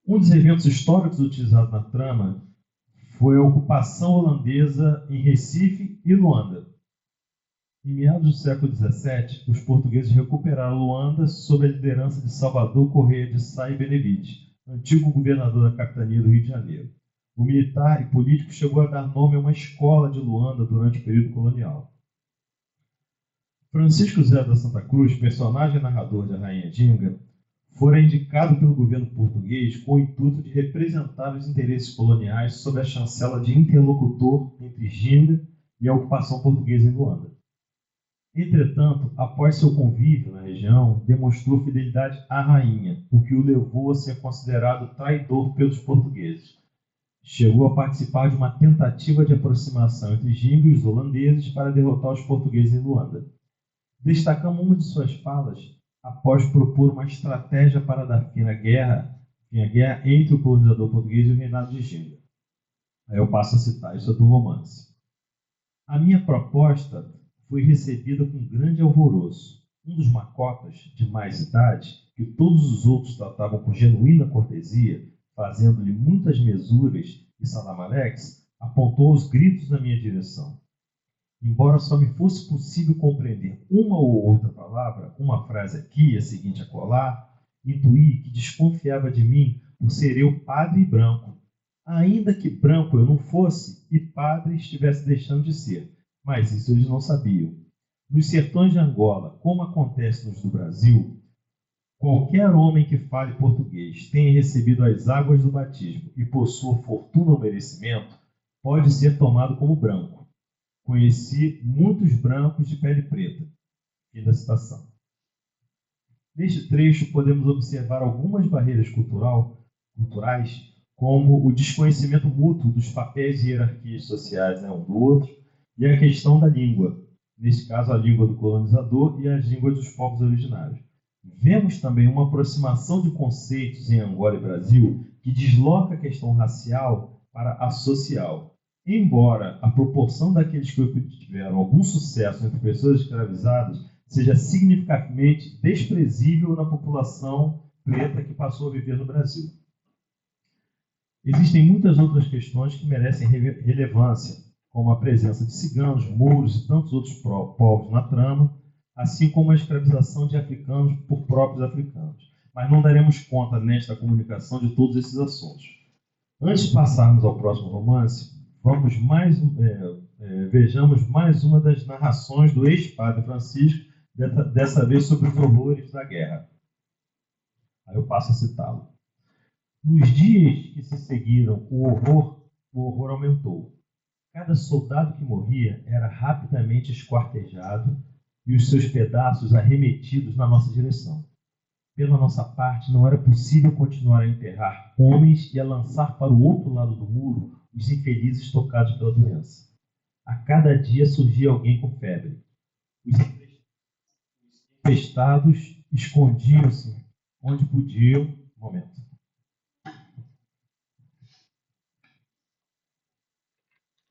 Um dos eventos históricos utilizados na trama foi a ocupação holandesa em Recife e Luanda. Em meados do século XVII, os portugueses recuperaram Luanda sob a liderança de Salvador Correia de Sá e Benevite, antigo governador da capitania do Rio de Janeiro. O militar e político chegou a dar nome a uma escola de Luanda durante o período colonial. Francisco Zé da Santa Cruz, personagem narrador de A Rainha Ginga, fora indicado pelo governo português com o intuito de representar os interesses coloniais sob a chancela de interlocutor entre Ginga e a ocupação portuguesa em Luanda. Entretanto, após seu convívio na região, demonstrou fidelidade à rainha, o que o levou a ser considerado traidor pelos portugueses. Chegou a participar de uma tentativa de aproximação entre Ginga e os holandeses para derrotar os portugueses em Luanda. Destacamos uma de suas falas após propor uma estratégia para dar fim à guerra entre o colonizador português e o reinado de Ginga. Aí eu passo a citar isso do romance. A minha proposta foi recebida com grande alvoroço. Um dos macotas, de mais idade, que todos os outros tratavam com genuína cortesia, fazendo-lhe muitas mesuras e salamaleques, apontou os gritos na minha direção. Embora só me fosse possível compreender uma ou outra palavra, uma frase aqui e a seguinte acolá, intuí que desconfiava de mim por ser eu padre e branco, ainda que branco eu não fosse e padre estivesse deixando de ser, mas isso eles não sabiam. Nos sertões de Angola, como acontece nos do Brasil, qualquer homem que fale português, tenha recebido as águas do batismo e possua fortuna ou merecimento, pode ser tomado como branco. Conheci muitos brancos de pele preta. Fim da citação. Neste trecho, podemos observar algumas barreiras culturais, como o desconhecimento mútuo dos papéis e hierarquias sociais, um do outro, e a questão da língua, neste caso a língua do colonizador e as línguas dos povos originários. Vemos também uma aproximação de conceitos em Angola e Brasil que desloca a questão racial para a social. Embora a proporção daqueles que obtiveram algum sucesso entre pessoas escravizadas seja significativamente desprezível na população preta que passou a viver no Brasil. Existem muitas outras questões que merecem relevância, como a presença de ciganos, mouros e tantos outros povos na trama, assim como a escravização de africanos por próprios africanos. Mas não daremos conta nesta comunicação de todos esses assuntos. Antes de passarmos ao próximo romance, vejamos mais uma das narrações do ex-padre Francisco, dessa vez sobre os horrores da guerra. Aí eu passo a citá-lo. Nos dias que se seguiram, o horror aumentou. Cada soldado que morria era rapidamente esquartejado e os seus pedaços arremetidos na nossa direção. Pela nossa parte, não era possível continuar a enterrar homens e a lançar para o outro lado do muro os infelizes tocados pela doença. A cada dia surgia alguém com febre. Os infestados escondiam-se onde podiam.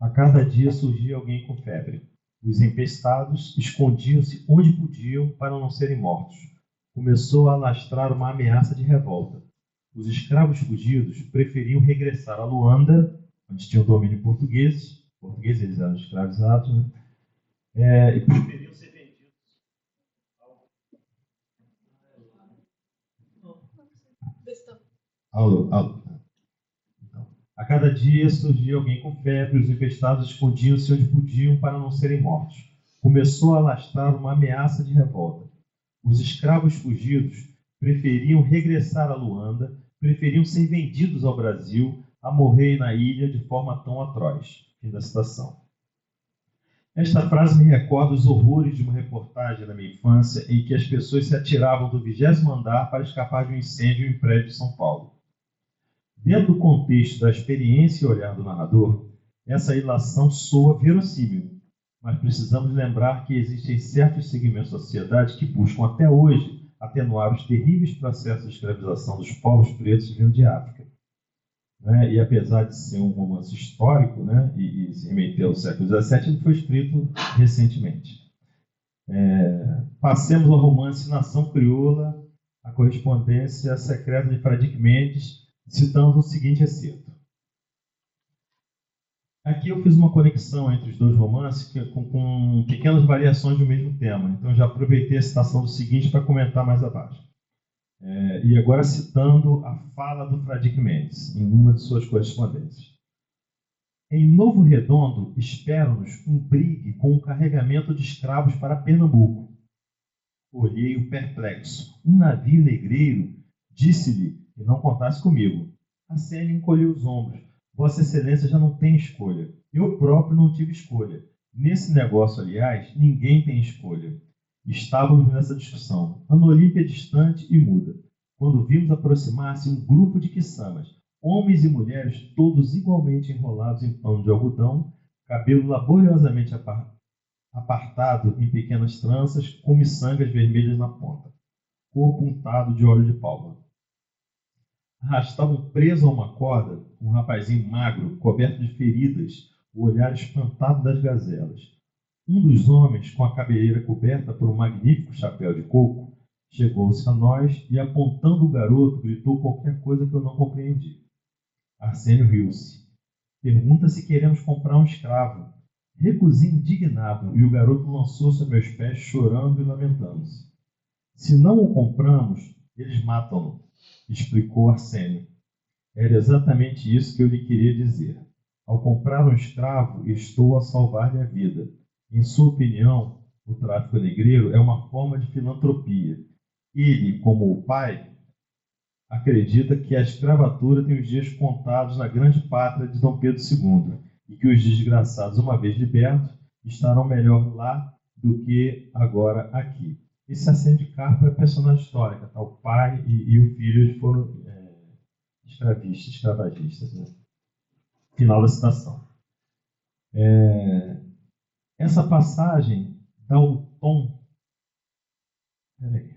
A cada dia surgia alguém com febre. Os empestados escondiam-se onde podiam para não serem mortos. Começou a alastrar uma ameaça de revolta. Os escravos fugidos preferiam regressar a Luanda, onde tinham domínio português, eles eram escravizados, né? E preferiam ser vendidos. A cada dia surgia alguém com febre, os infestados escondiam-se onde podiam para não serem mortos. Começou a alastrar uma ameaça de revolta. Os escravos fugidos preferiam regressar a Luanda, preferiam ser vendidos ao Brasil a morrer na ilha de forma tão atroz. Fim da citação. Esta frase me recorda os horrores de uma reportagem da minha infância em que as pessoas se atiravam do 20º andar para escapar de um incêndio em um prédio de São Paulo. Dentro do contexto da experiência e olhar do narrador, essa ilação soa verossímil, mas precisamos lembrar que existem certos segmentos da sociedade que buscam até hoje atenuar os terríveis processos de escravização dos povos pretos vindo de África. Né? E apesar de ser um romance histórico, né, e se remeter ao século XVII, ele foi escrito recentemente. Passemos ao romance Nação Crioula, a correspondência secreta de Fradique Mendes, citando o seguinte excerto. Aqui eu fiz uma conexão entre os dois romances com pequenas variações do mesmo tema. Então já aproveitei a citação do seguinte para comentar mais abaixo. E agora citando a fala do Fradique Mendes, em uma de suas correspondências. Em Novo Redondo, esperam-nos um brigue com um carregamento de escravos para Pernambuco. Olhei-o perplexo. Um navio negreiro, disse-lhe que não contasse comigo. Acene encolheu os ombros. Vossa Excelência já não tem escolha. Eu próprio não tive escolha. Nesse negócio, aliás, ninguém tem escolha. Estávamos nessa discussão. Ana Olímpia distante e muda. Quando vimos aproximar-se um grupo de quiçamas, homens e mulheres todos igualmente enrolados em pano de algodão, cabelo laboriosamente apartado em pequenas tranças, com miçangas vermelhas na ponta. Corpo untado de óleo de palma. Arrastavam preso a uma corda um rapazinho magro, coberto de feridas, o olhar espantado das gazelas. Um dos homens, com a cabeleira coberta por um magnífico chapéu de coco, chegou-se a nós e, apontando o garoto, gritou qualquer coisa que eu não compreendi. Arsênio riu-se. Pergunta se queremos comprar um escravo. Recusei indignado e o garoto lançou-se a meus pés, chorando e lamentando-se. Se não o compramos, eles matam-no, explicou Arsênio. Era exatamente isso que eu lhe queria dizer. Ao comprar um escravo, estou a salvar-lhe a vida. Em sua opinião, o tráfico negreiro é uma forma de filantropia. Ele, como o pai, acredita que a escravatura tem os dias contados na grande pátria de Dom Pedro II e que os desgraçados, uma vez libertos, estarão melhor lá do que agora aqui. Esse Arsênio de Carpo é personagem histórico, tá? O pai e o filho eles foram escravagistas. Né? Final da citação. Essa passagem dá o tom. Peraí.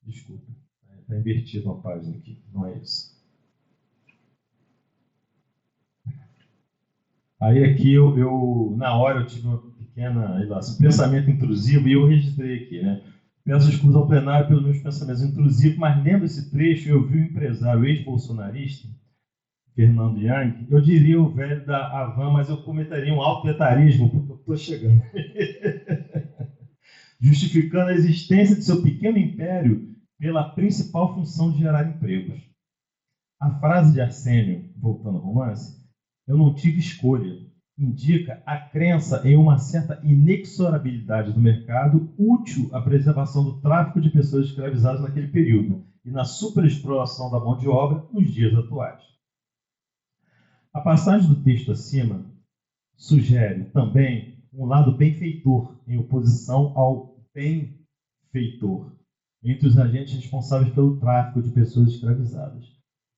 Desculpa. Está invertido a página aqui. Não é isso. Aí aqui na hora eu tive uma pequena ilação, pensamento intrusivo, e eu registrei aqui, né? Peço desculpas ao plenário pelos meus pensamentos intrusivos, mas lendo esse trecho eu vi o empresário ex-bolsonarista, Fernando Young, eu diria o velho da Havan, mas eu comentaria um autoetarismo, porque eu estou chegando. Justificando a existência de seu pequeno império pela principal função de gerar empregos. A frase de Arsênio, voltando ao romance, eu não tive escolha, indica a crença em uma certa inexorabilidade do mercado útil à preservação do tráfico de pessoas escravizadas naquele período e na superexploração da mão de obra nos dias atuais. A passagem do texto acima sugere também um lado benfeitor em oposição ao benfeitor entre os agentes responsáveis pelo tráfico de pessoas escravizadas.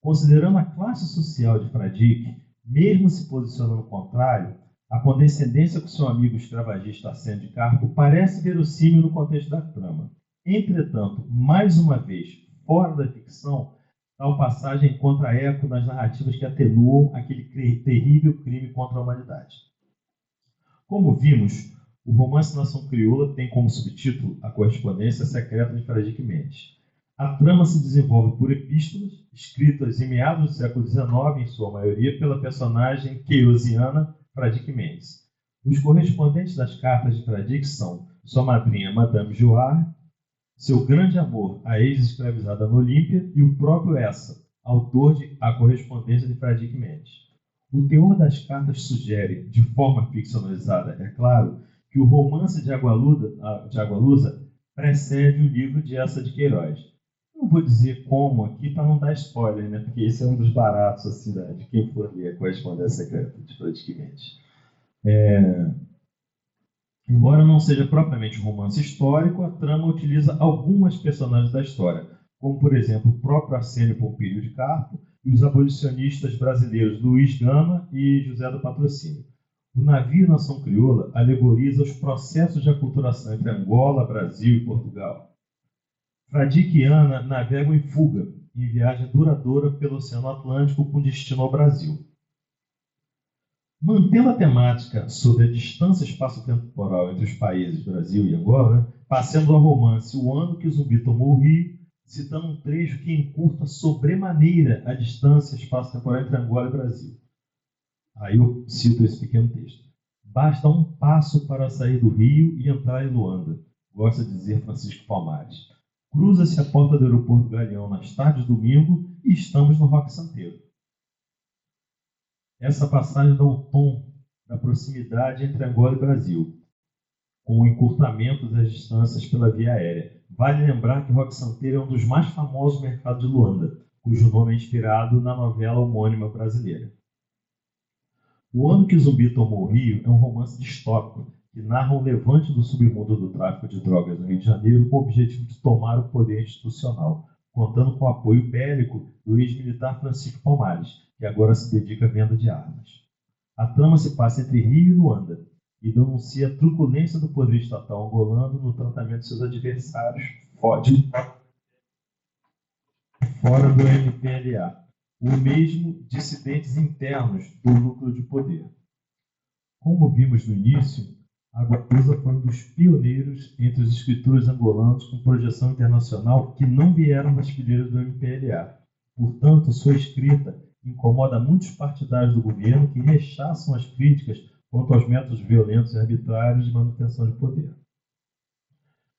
Considerando a classe social de Fradique, mesmo se posicionando contrário, a condescendência com seu amigo escravagista Arsênio de Carpo parece verossímil no contexto da trama. Entretanto, mais uma vez, fora da ficção, tal passagem encontra eco nas narrativas que atenuam aquele terrível crime contra a humanidade. Como vimos, o romance Nação Crioula tem como subtítulo A Correspondência Secreta de Fradique Mendes. A trama se desenvolve por epístolas, escritas em meados do século XIX, em sua maioria, pela personagem queiosiana Fradique Mendes. Os correspondentes das cartas de Fradique são sua madrinha Madame Jouard, seu grande amor, a ex-escravizada no Olímpia, e o próprio Essa, autor de A Correspondência de Fradique Mendes. O teor das cartas sugere, de forma ficcionalizada, é claro, que o romance de Agualusa precede o livro de Essa de Queiroz. Não vou dizer como aqui para não dar spoiler, né? Porque esse é um dos baratos assim, de quem for ler A Correspondência Secreta de Fradique Mendes. Embora não seja propriamente um romance histórico, a trama utiliza algumas personagens da história, como, por exemplo, o próprio Arsênio Pompílio de Carpo e os abolicionistas brasileiros Luiz Gama e José do Patrocínio. O navio Nação Crioula alegoriza os processos de aculturação entre Angola, Brasil e Portugal. Fradique e Ana navegam em fuga, em viagem duradoura pelo Oceano Atlântico com destino ao Brasil. Mantendo a temática sobre a distância espaço-temporal entre os países Brasil e Angola, passando ao romance O Ano que o Zumbi Tomou o Rio, citando um trecho que encurta sobremaneira a distância espaço-temporal entre Angola e Brasil. Aí eu cito esse pequeno texto. Basta um passo para sair do Rio e entrar em Luanda, gosta de dizer Francisco Palmares. Cruza-se a porta do aeroporto Galeão nas tardes de domingo e estamos no Roque Santeiro. Essa passagem dá o tom da proximidade entre Angola e Brasil, com o encurtamento das distâncias pela via aérea. Vale lembrar que Roque Santeiro é um dos mais famosos mercados de Luanda, cujo nome é inspirado na novela homônima brasileira. O Ano que o Zumbi Tomou o Rio é um romance distópico que narra um levante do submundo do tráfico de drogas no Rio de Janeiro com o objetivo de tomar o poder institucional, contando com o apoio bélico do ex-militar Francisco Palmares, que agora se dedica à venda de armas. A trama se passa entre Rio e Luanda e denuncia a truculência do poder estatal angolano no tratamento de seus adversários fora do MPLA, ou mesmo dissidentes internos do núcleo de poder. Como vimos no início, Agualusa foi um dos pioneiros entre os escritores angolanos com projeção internacional que não vieram das fileiras do MPLA. Portanto, sua escrita incomoda muitos partidários do governo que rechaçam as críticas quanto aos métodos violentos e arbitrários de manutenção de poder.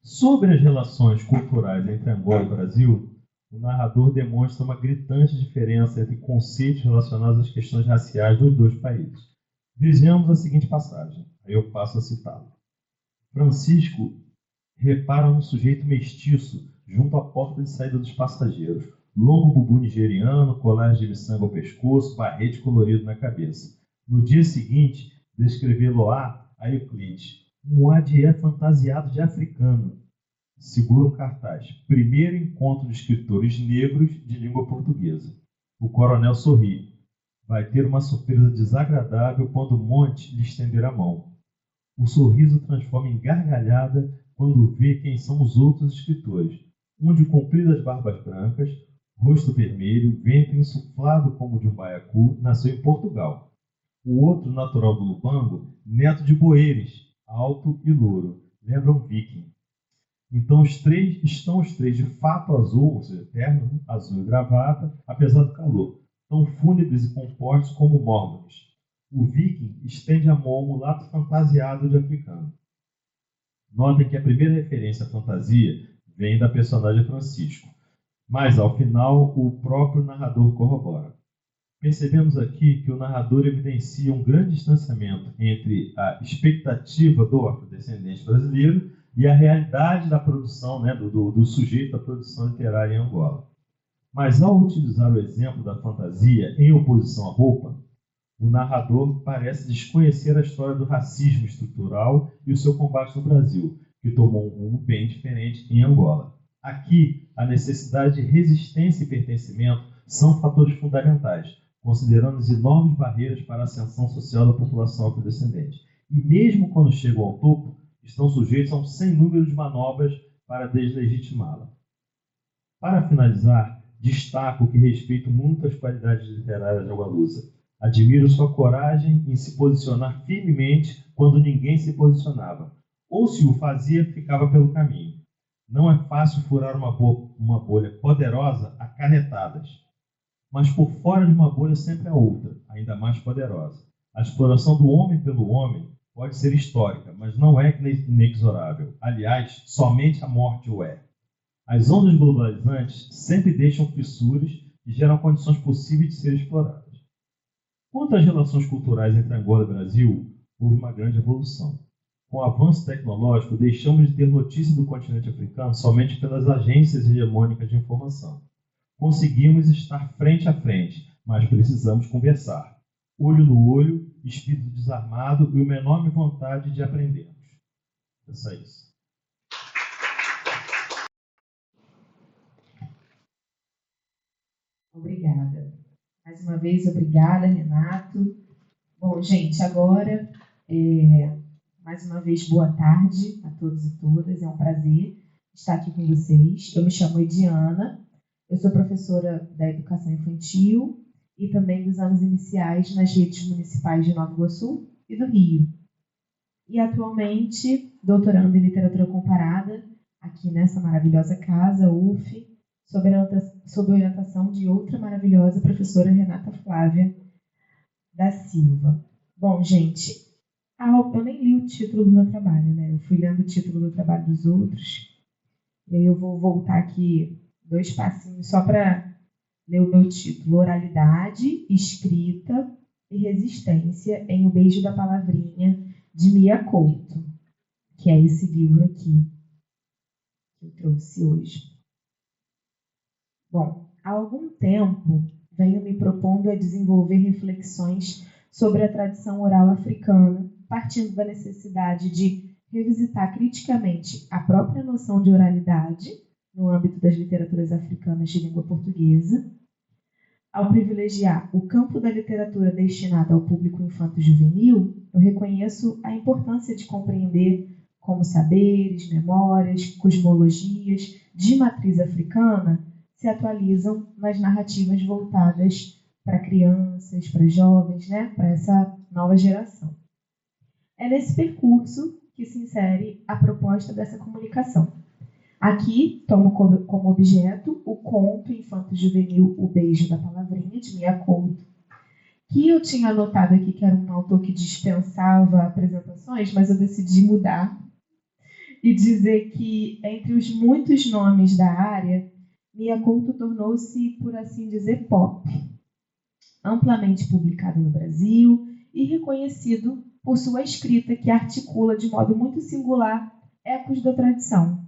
Sobre as relações culturais entre Angola e Brasil, o narrador demonstra uma gritante diferença entre conceitos relacionados às questões raciais dos dois países. Vejamos a seguinte passagem, aí eu passo a citá-lo. Francisco repara um sujeito mestiço junto à porta de saída dos passageiros. Longo bubu nigeriano, colagem de miçanga ao pescoço, barrete colorido na cabeça. No dia seguinte, descrevê-lo-á a Euclides. Um adié fantasiado de africano. Segura um cartaz. Primeiro encontro de escritores negros de língua portuguesa. O coronel sorri. Vai ter uma surpresa desagradável quando Monte lhe estender a mão. O sorriso transforma em gargalhada quando vê quem são os outros escritores. Um de compridas barbas brancas, rosto vermelho, ventre insuflado como de um baiacu, nasceu em Portugal. O outro, natural do Lubango, neto de Boeres, alto e louro, lembra um viking. Então estão os três de fato azul, ou seja, terno, azul e gravata, apesar do calor, tão fúnebres e compostos como mórmons. O viking estende a mão ao mulato fantasiado de africano. Notem que a primeira referência à fantasia vem da personagem Francisco, mas ao final o próprio narrador corrobora. Percebemos aqui que o narrador evidencia um grande distanciamento entre a expectativa do afrodescendente brasileiro e a realidade da produção, do sujeito da produção literária em Angola. Mas ao utilizar o exemplo da fantasia em oposição à roupa, o narrador parece desconhecer a história do racismo estrutural e o seu combate no Brasil, que tomou um rumo bem diferente em Angola. Aqui, a necessidade de resistência e pertencimento são fatores fundamentais, considerando as enormes barreiras para a ascensão social da população afrodescendente. E mesmo quando chegam ao topo, estão sujeitos a um sem número de manobras para deslegitimá-la. Para finalizar, destaco que respeito muito as qualidades literárias de Agualusa. Admiro sua coragem em se posicionar firmemente quando ninguém se posicionava, ou se o fazia, ficava pelo caminho. Não é fácil furar uma bolha poderosa a canetadas, mas por fora de uma bolha sempre há outra, ainda mais poderosa. A exploração do homem pelo homem pode ser histórica, mas não é inexorável. Aliás, somente a morte o é. As ondas globalizantes sempre deixam fissuras e geram condições possíveis de serem exploradas. Quanto às relações culturais entre Angola e Brasil, houve uma grande evolução. Com o avanço tecnológico, deixamos de ter notícia do continente africano somente pelas agências hegemônicas de informação. Conseguimos estar frente a frente, mas precisamos conversar. Olho no olho, espírito desarmado e uma enorme vontade de aprendermos. É só isso. Obrigada. Mais uma vez, obrigada, Renato. Bom, gente, agora, mais uma vez, boa tarde a todos e todas. É um prazer estar aqui com vocês. Eu me chamo Ediana, eu sou professora da Educação Infantil e também dos anos iniciais nas redes municipais de Nova Iguaçu e do Rio. E, atualmente, doutorando em Literatura Comparada, aqui nessa maravilhosa casa, UF, sob a orientação de outra maravilhosa professora, Renata Flávia da Silva. Bom, gente, eu nem li o título do meu trabalho, né? Eu fui lendo o título do trabalho dos outros. E aí eu vou voltar aqui 2 passinhos só para ler o meu título. Oralidade, Escrita e Resistência em O Beijo da Palavrinha, de Mia Couto, que é esse livro aqui que eu trouxe hoje. Bom, há algum tempo venho me propondo a desenvolver reflexões sobre a tradição oral africana, partindo da necessidade de revisitar criticamente a própria noção de oralidade no âmbito das literaturas africanas de língua portuguesa. Ao privilegiar o campo da literatura destinada ao público infanto-juvenil, eu reconheço a importância de compreender como saberes, memórias, cosmologias de matriz africana se atualizam nas narrativas voltadas para crianças, para jovens, né? Para essa nova geração. É nesse percurso que se insere a proposta dessa comunicação. Aqui tomo como objeto o conto infanto-juvenil O Beijo da Palavrinha, de Mia Couto, que eu tinha anotado aqui que era um autor que dispensava apresentações, mas eu decidi mudar e dizer que, entre os muitos nomes da área, Mia Couto tornou-se, por assim dizer, pop, amplamente publicado no Brasil e reconhecido por sua escrita que articula de modo muito singular ecos da tradição.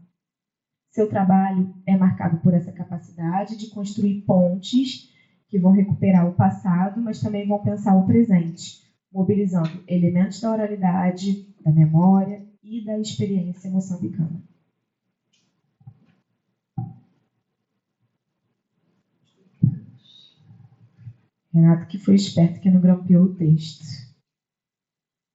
Seu trabalho é marcado por essa capacidade de construir pontes que vão recuperar o passado, mas também vão pensar o presente, mobilizando elementos da oralidade, da memória e da experiência moçambicana. Renato que foi esperto que não grampeou o texto.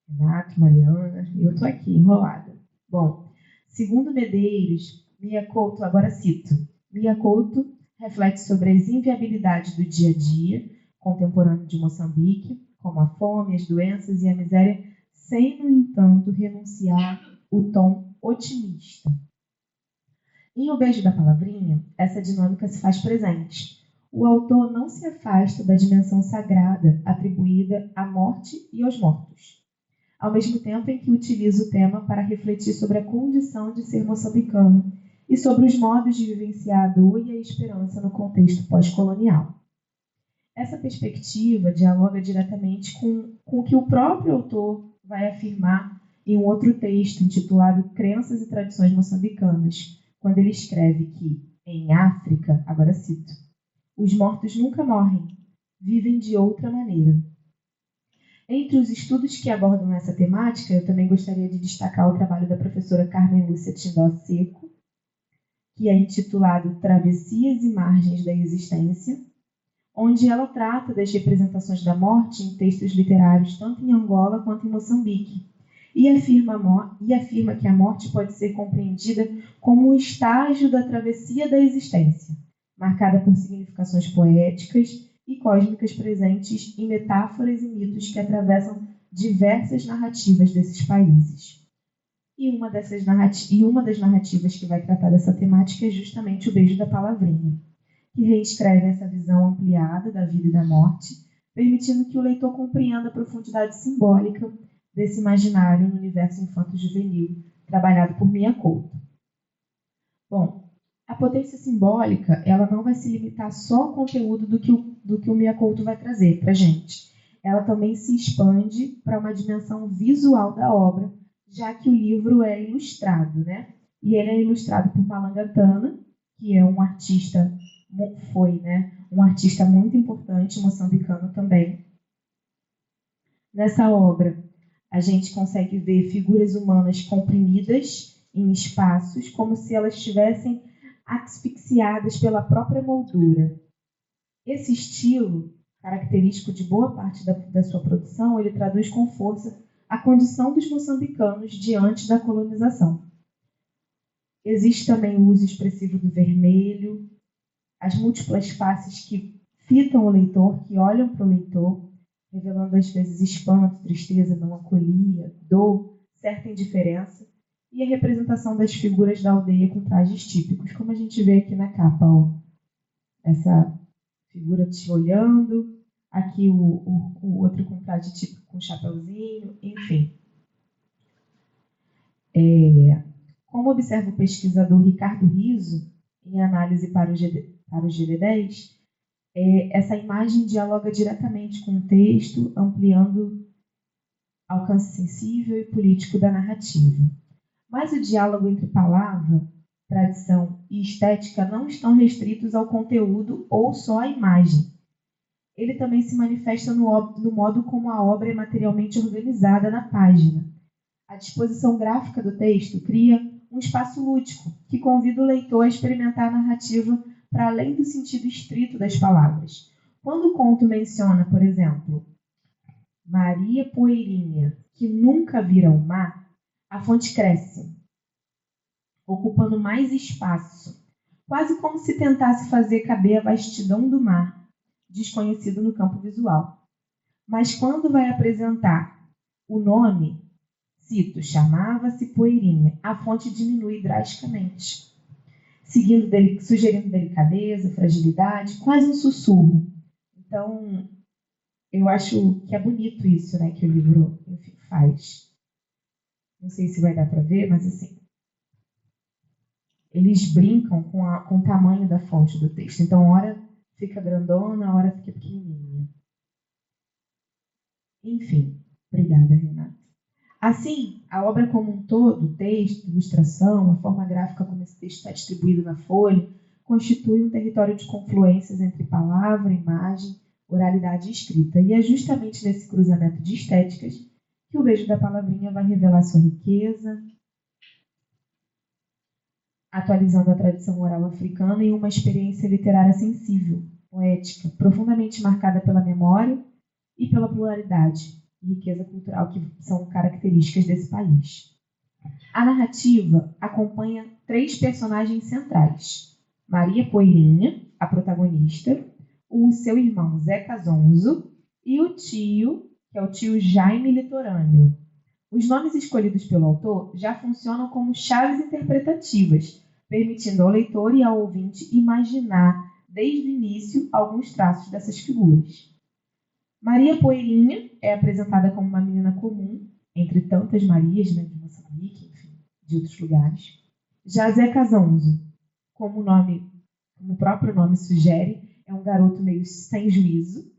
Renato, Mariana, eu estou aqui, enrolada. Bom, segundo Medeiros, Mia Couto, agora cito, Mia Couto reflete sobre as inviabilidades do dia a dia contemporâneo de Moçambique, como a fome, as doenças e a miséria, sem, no entanto, renunciar o tom otimista. Em O Beijo da Palavrinha, essa dinâmica se faz presente. O autor não se afasta da dimensão sagrada atribuída à morte e aos mortos, ao mesmo tempo em que utiliza o tema para refletir sobre a condição de ser moçambicano e sobre os modos de vivenciar a dor e a esperança no contexto pós-colonial. Essa perspectiva dialoga diretamente com o que o próprio autor vai afirmar em um outro texto intitulado Crenças e Tradições Moçambicanas, quando ele escreve que, em África, agora cito, os mortos nunca morrem, vivem de outra maneira. Entre os estudos que abordam essa temática, eu também gostaria de destacar o trabalho da professora Carmen Lúcia Tindó Seco, que é intitulado Travessias e Margens da Existência, onde ela trata das representações da morte em textos literários tanto em Angola quanto em Moçambique, e afirma que a morte pode ser compreendida como um estágio da travessia da existência, marcada por significações poéticas e cósmicas presentes em metáforas e mitos que atravessam diversas narrativas desses países. E uma das narrativas que vai tratar dessa temática é justamente o Beijo da Palavrinha, que reescreve essa visão ampliada da vida e da morte, permitindo que o leitor compreenda a profundidade simbólica desse imaginário no universo infanto-juvenil, trabalhado por Mia Couto. Bom, a potência simbólica ela não vai se limitar só ao conteúdo do que o Mia Couto vai trazer para a gente. Ela também se expande para uma dimensão visual da obra, já que o livro é ilustrado, né? E ele é ilustrado por Malangatana, que é um artista, um artista muito importante, moçambicano também. Nessa obra, a gente consegue ver figuras humanas comprimidas em espaços, como se elas estivessem asfixiadas pela própria moldura. Esse estilo, característico de boa parte da sua produção, ele traduz com força a condição dos moçambicanos diante da colonização. Existe também o uso expressivo do vermelho, as múltiplas faces que fitam o leitor, que olham para o leitor, revelando às vezes espanto, tristeza, melancolia, dor, certa indiferença, e a representação das figuras da aldeia com trajes típicos, como a gente vê aqui na capa. Ó. Essa figura te olhando, aqui o outro com traje típico com chapeuzinho, enfim. Como observa o pesquisador Ricardo Riso, em análise para o GD10, essa imagem dialoga diretamente com o texto, ampliando alcance sensível e político da narrativa. Mas o diálogo entre palavra, tradição e estética não estão restritos ao conteúdo ou só à imagem. Ele também se manifesta no modo como a obra é materialmente organizada na página. A disposição gráfica do texto cria um espaço lúdico que convida o leitor a experimentar a narrativa para além do sentido estrito das palavras. Quando o conto menciona, por exemplo, Maria Poeirinha, que nunca vira o mar, a fonte cresce, ocupando mais espaço, quase como se tentasse fazer caber a vastidão do mar, desconhecido no campo visual. Mas quando vai apresentar o nome, cito, chamava-se Poeirinha, a fonte diminui drasticamente, sugerindo delicadeza, fragilidade, quase um sussurro. Então, eu acho que é bonito isso, né, que o livro, enfim, faz. Não sei se vai dar para ver, mas assim, eles brincam com o tamanho da fonte do texto. Então, hora fica grandona, hora fica pequenininha. Enfim, obrigada, Renata. Assim, a obra como um todo, texto, ilustração, a forma gráfica como esse texto está distribuído na folha, constitui um território de confluências entre palavra, imagem, oralidade e escrita. E é justamente nesse cruzamento de estéticas que o Beijo da Palavrinha vai revelar sua riqueza, atualizando a tradição oral africana em uma experiência literária sensível, poética, profundamente marcada pela memória e pela pluralidade e riqueza cultural que são características desse país. A narrativa acompanha 3 personagens centrais: Maria Poeirinha, a protagonista, o seu irmão Zé Casonzo e o tio, que é o tio Jaime Litorâneo. Os nomes escolhidos pelo autor já funcionam como chaves interpretativas, permitindo ao leitor e ao ouvinte imaginar, desde o início, alguns traços dessas figuras. Maria Poeirinha é apresentada como uma menina comum, entre tantas Marias, né, de Moçambique, enfim, de outros lugares. Já Zé Casonzo, como o próprio nome sugere, é um garoto meio sem juízo.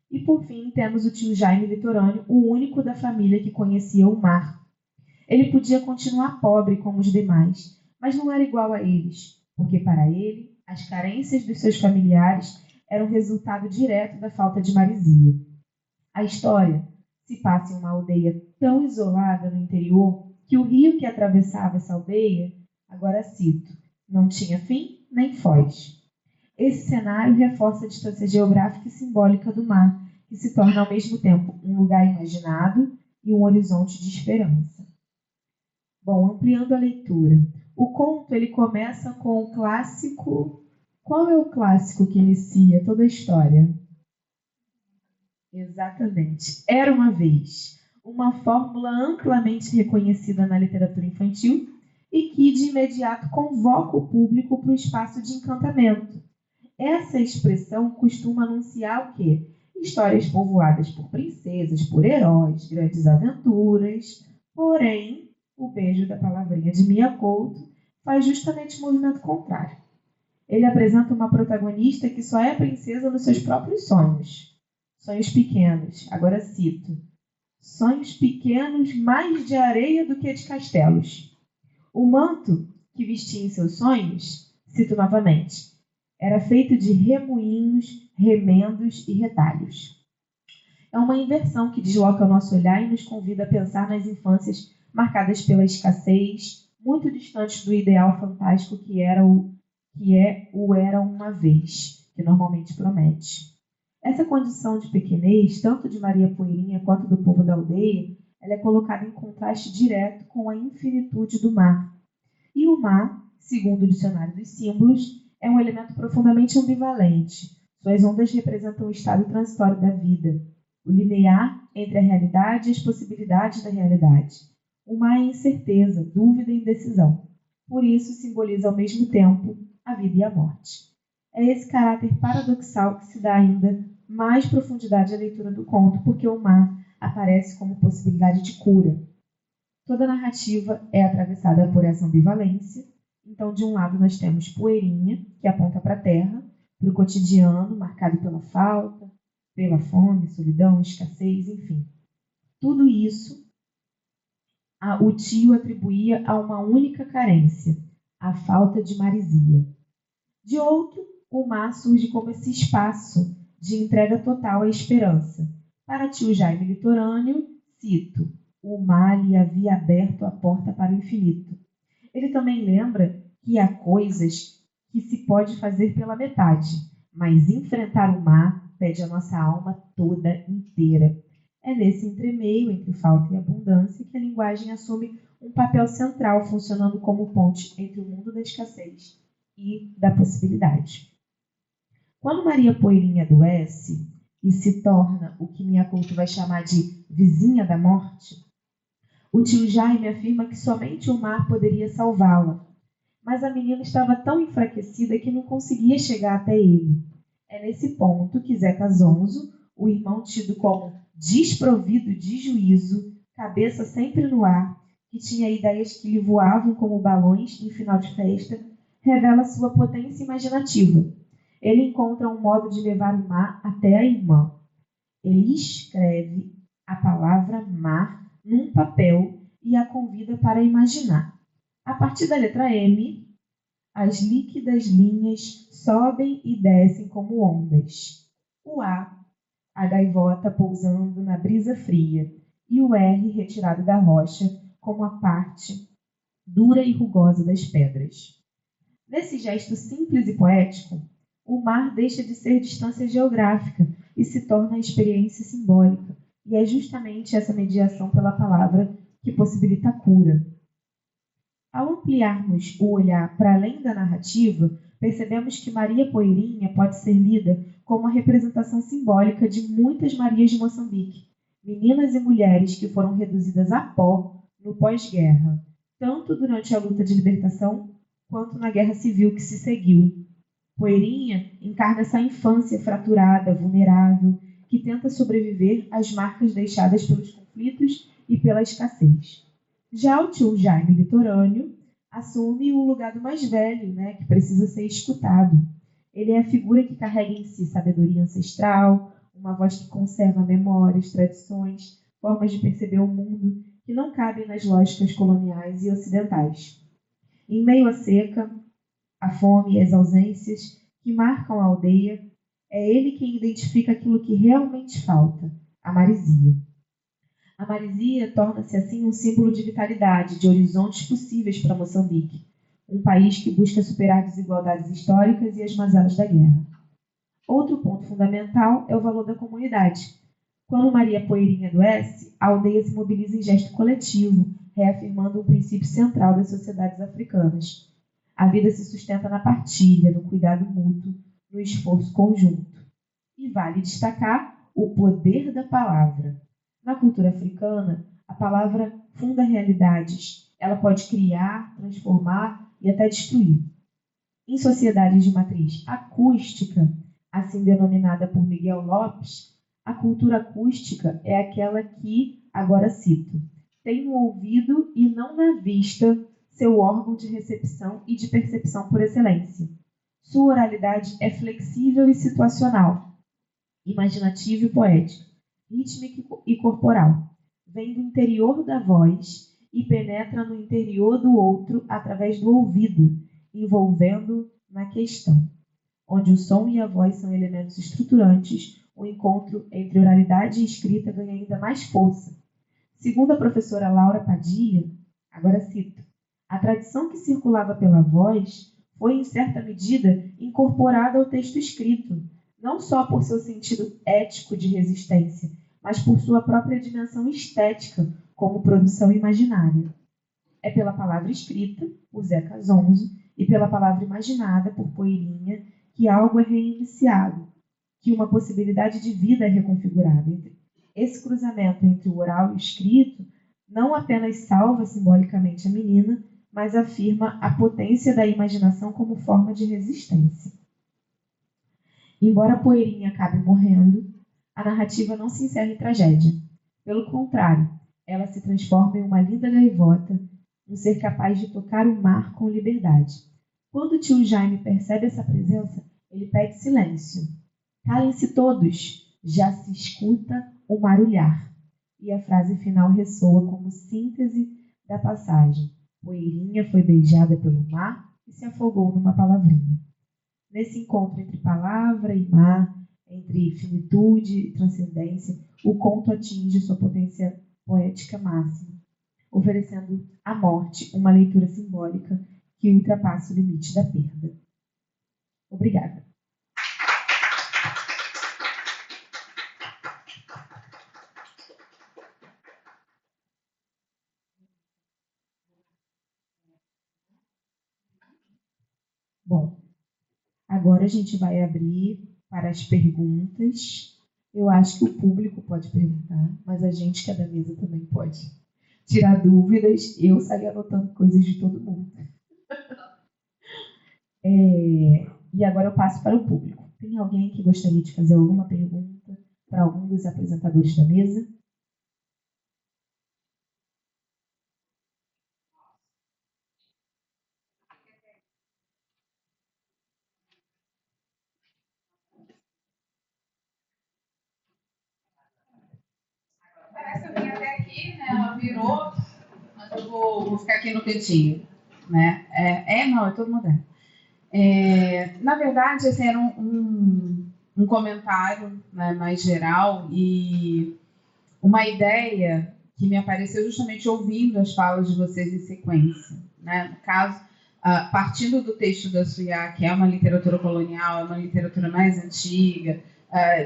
E, por fim, temos o tio Jaime Litorâneo, o único da família que conhecia o mar. Ele podia continuar pobre como os demais, mas não era igual a eles, porque para ele, as carências dos seus familiares eram resultado direto da falta de maresia. A história se passa em uma aldeia tão isolada no interior que o rio que atravessava essa aldeia, agora cito, não tinha fim nem foz. Esse cenário reforça a distância geográfica e simbólica do mar, que se torna ao mesmo tempo um lugar imaginado e um horizonte de esperança. Bom, ampliando a leitura, o conto ele começa com o clássico. Qual é o clássico que inicia toda a história? Exatamente. Era uma vez. uma fórmula amplamente reconhecida na literatura infantil e que, de imediato, convoca o público para o espaço de encantamento. Essa expressão costuma anunciar o quê? Histórias povoadas por princesas, por heróis, grandes aventuras. Porém, o beijo da palavrinha de Mia Couto faz justamente o movimento contrário. Ele apresenta uma protagonista que só é princesa nos seus próprios sonhos. Sonhos pequenos, agora cito. Sonhos pequenos mais de areia do que de castelos. O manto que vestia em seus sonhos, cito novamente, era feito de remoinhos, remendos e retalhos. É uma inversão que desloca o nosso olhar e nos convida a pensar nas infâncias marcadas pela escassez, muito distantes do ideal fantástico que era uma vez, que normalmente promete. Essa condição de pequenez, tanto de Maria Poeirinha quanto do povo da aldeia, ela é colocada em contraste direto com a infinitude do mar. E o mar, segundo o Dicionário dos Símbolos, é um elemento profundamente ambivalente. Suas ondas representam o estado transitório da vida, o limiar entre a realidade e as possibilidades da realidade. O mar é incerteza, dúvida e indecisão. Por isso, simboliza ao mesmo tempo a vida e a morte. É esse caráter paradoxal que se dá ainda mais profundidade à leitura do conto, porque o mar aparece como possibilidade de cura. Toda a narrativa é atravessada por essa ambivalência. Então, de um lado, nós temos Poeirinha, que aponta para a terra, para o cotidiano, marcado pela falta, pela fome, solidão, escassez, enfim. Tudo isso o tio atribuía a uma única carência, a falta de maresia. De outro, o mar surge como esse espaço de entrega total à esperança. Para tio Jaime litorâneo, cito, o mar lhe havia aberto a porta para o infinito. Ele também lembra que há coisas que se pode fazer pela metade, mas enfrentar o mar pede a nossa alma toda inteira. É nesse entremeio entre falta e abundância que a linguagem assume um papel central, funcionando como ponte entre o mundo da escassez e da possibilidade. Quando Maria Poeirinha adoece e se torna o que Mia Couto vai chamar de vizinha da morte, o tio Jaime afirma que somente o mar poderia salvá-la, mas a menina estava tão enfraquecida que não conseguia chegar até ele. É nesse ponto que Zeca Zonzo, o irmão tido como desprovido de juízo, cabeça sempre no ar, que tinha ideias que lhe voavam como balões em final de festa, revela sua potência imaginativa. Ele encontra um modo de levar o mar até a irmã. Ele escreve a palavra mar num papel e a convida para imaginar. A partir da letra M, as líquidas linhas sobem e descem como ondas. O A, a gaivota pousando na brisa fria, e o R retirado da rocha como a parte dura e rugosa das pedras. Nesse gesto simples e poético, o mar deixa de ser distância geográfica e se torna experiência simbólica, e é justamente essa mediação pela palavra que possibilita a cura. Ao ampliarmos o olhar para além da narrativa, percebemos que Maria Poeirinha pode ser lida como a representação simbólica de muitas Marias de Moçambique, meninas e mulheres que foram reduzidas a pó no pós-guerra, tanto durante a luta de libertação quanto na guerra civil que se seguiu. Poeirinha encarna essa infância fraturada, vulnerável, que tenta sobreviver às marcas deixadas pelos conflitos e pela escassez. Já o tio Jaime litorâneo assume o lugar do mais velho, que precisa ser escutado. Ele é a figura que carrega em si sabedoria ancestral, uma voz que conserva memórias, tradições, formas de perceber o mundo que não cabem nas lógicas coloniais e ocidentais. Em meio à seca, a fome e as ausências que marcam a aldeia, é ele quem identifica aquilo que realmente falta, a maresia. A maresia torna-se assim um símbolo de vitalidade, de horizontes possíveis para Moçambique, um país que busca superar desigualdades históricas e as mazelas da guerra. Outro ponto fundamental é o valor da comunidade. Quando Maria Poeirinha adoece, a aldeia se mobiliza em gesto coletivo, reafirmando um princípio central das sociedades africanas. A vida se sustenta na partilha, no cuidado mútuo, no esforço conjunto. E vale destacar o poder da palavra. Na cultura africana, a palavra funda realidades. Ela pode criar, transformar e até destruir. Em sociedades de matriz acústica, assim denominada por Miguel Lopes, a cultura acústica é aquela que, agora cito, tem no ouvido e não na vista seu órgão de recepção e de percepção por excelência. Sua oralidade é flexível e situacional, imaginativa e poética, rítmica e corporal. Vem do interior da voz e penetra no interior do outro através do ouvido, envolvendo na questão. Onde o som e a voz são elementos estruturantes, o encontro entre oralidade e escrita ganha ainda mais força. Segundo a professora Laura Padilha, agora cito, a tradição que circulava pela voz foi, em certa medida, incorporada ao texto escrito, não só por seu sentido ético de resistência, mas por sua própria dimensão estética, como produção imaginária. É pela palavra escrita, por Zeca Zonzo, e pela palavra imaginada, por Poeirinha, que algo é reiniciado, que uma possibilidade de vida é reconfigurada. Esse cruzamento entre o oral e o escrito não apenas salva simbolicamente a menina, mas afirma a potência da imaginação como forma de resistência. Embora Poeirinha acabe morrendo, a narrativa não se encerra em tragédia. Pelo contrário, ela se transforma em uma linda gaivota, um ser capaz de tocar o mar com liberdade. Quando o tio Jaime percebe essa presença, ele pede silêncio. Calem-se todos, já se escuta o marulhar. E a frase final ressoa como síntese da passagem. Poeirinha foi beijada pelo mar e se afogou numa palavrinha. Nesse encontro entre palavra e mar, entre finitude e transcendência, o conto atinge sua potência poética máxima, oferecendo à morte uma leitura simbólica que ultrapassa o limite da perda. Obrigada. Bom, agora a gente vai abrir para as perguntas. Eu acho que o público pode perguntar, mas a gente que é da mesa também pode tirar dúvidas. Eu saio anotando coisas de todo mundo. E agora eu passo para o público. Tem alguém que gostaria de fazer alguma pergunta para algum dos apresentadores da mesa? Parece que eu vim até aqui, né? Ela virou, mas eu vou ficar aqui no cantinho, né? Não, é todo moderno. Na verdade, esse era um comentário, né, mais geral e uma ideia que me apareceu justamente ouvindo as falas de vocês em sequência, né? No caso, partindo do texto da Suyá, que é uma literatura colonial, é uma literatura mais antiga,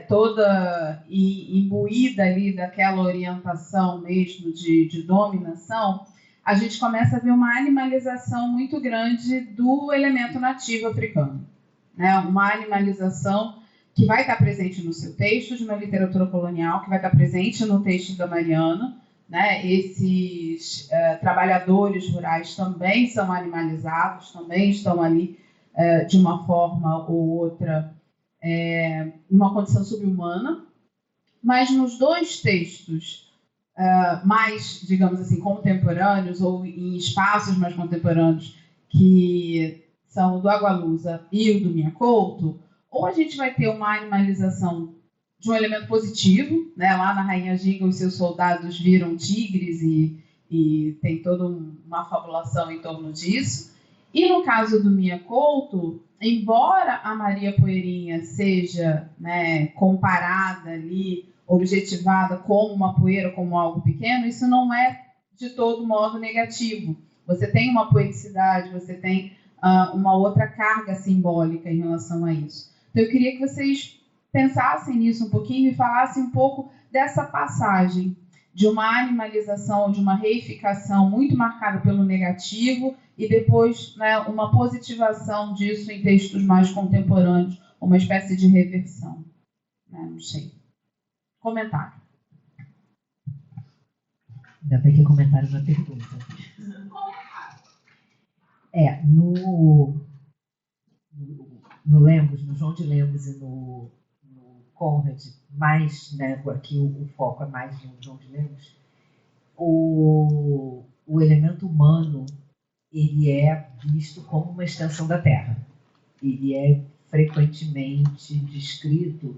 toda imbuída ali daquela orientação mesmo de dominação, a gente começa a ver uma animalização muito grande do elemento nativo africano, né? Uma animalização que vai estar presente no seu texto de uma literatura colonial, que vai estar presente no texto da Mariana, né? Esses trabalhadores rurais também são animalizados, também estão ali de uma forma ou outra numa condição subhumana, mas nos dois textos mais, digamos assim, contemporâneos ou em espaços mais contemporâneos, que são o do Agualusa e o do Minha Couto, ou a gente vai ter uma animalização de um elemento positivo, né? Lá na Rainha Ginga, os seus soldados viram tigres e tem toda uma fabulação em torno disso. E no caso do Minha Couto, embora a Maria Poeirinha seja, né, comparada ali, objetivada como uma poeira, como algo pequeno, isso não é de todo modo negativo. Você tem uma poeticidade, você tem uma outra carga simbólica em relação a isso. Então, eu queria que vocês pensassem nisso um pouquinho e falassem um pouco dessa passagem de uma animalização, de uma reificação muito marcada pelo negativo e depois, né, uma positivação disso em textos mais contemporâneos, uma espécie de reversão. Né? Não sei. Comentário. Ainda bem que o comentário não é pergunta. No Lemos, no João de Lemos e no Conrad, mais, né, aqui o foco é mais no João de Lemos, o elemento humano, ele é visto como uma extensão da Terra. Ele é frequentemente descrito,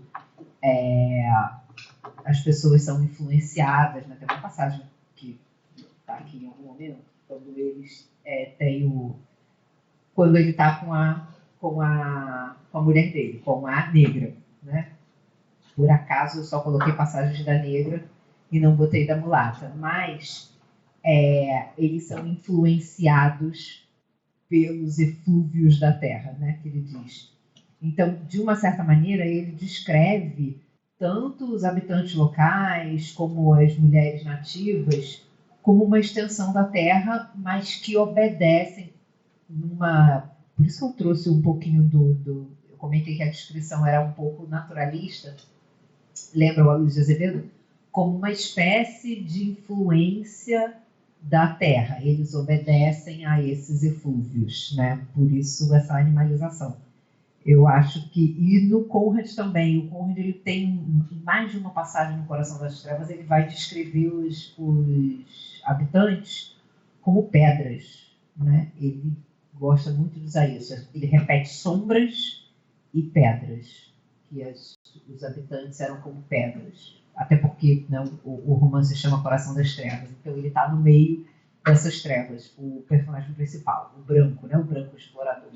as pessoas são influenciadas, né? Tem uma passagem que está aqui em algum momento, quando eles quando ele está com a mulher dele, com a negra, né? Por acaso eu só coloquei passagens da negra e não botei da mulata, mas eles são influenciados pelos eflúvios da terra, né? Que ele diz. Então, de uma certa maneira, ele descreve tanto os habitantes locais como as mulheres nativas como uma extensão da terra, mas que obedecem Por isso que eu trouxe um pouquinho eu comentei que a descrição era um pouco naturalista, lembra o Aloysio de Azevedo? Como uma espécie de influência da terra. Eles obedecem a esses eflúvios, né? Por isso essa animalização. Eu acho que... E no Conrad também. O Conrad, ele tem mais de uma passagem no Coração das Trevas, ele vai descrever os habitantes como pedras, né? Ele gosta muito de usar isso. Ele repete sombras e pedras, que os habitantes eram como pedras. Até porque, né, o romance se chama Coração das Trevas, então ele está no meio dessas trevas, o personagem principal, o branco, né, o branco explorador.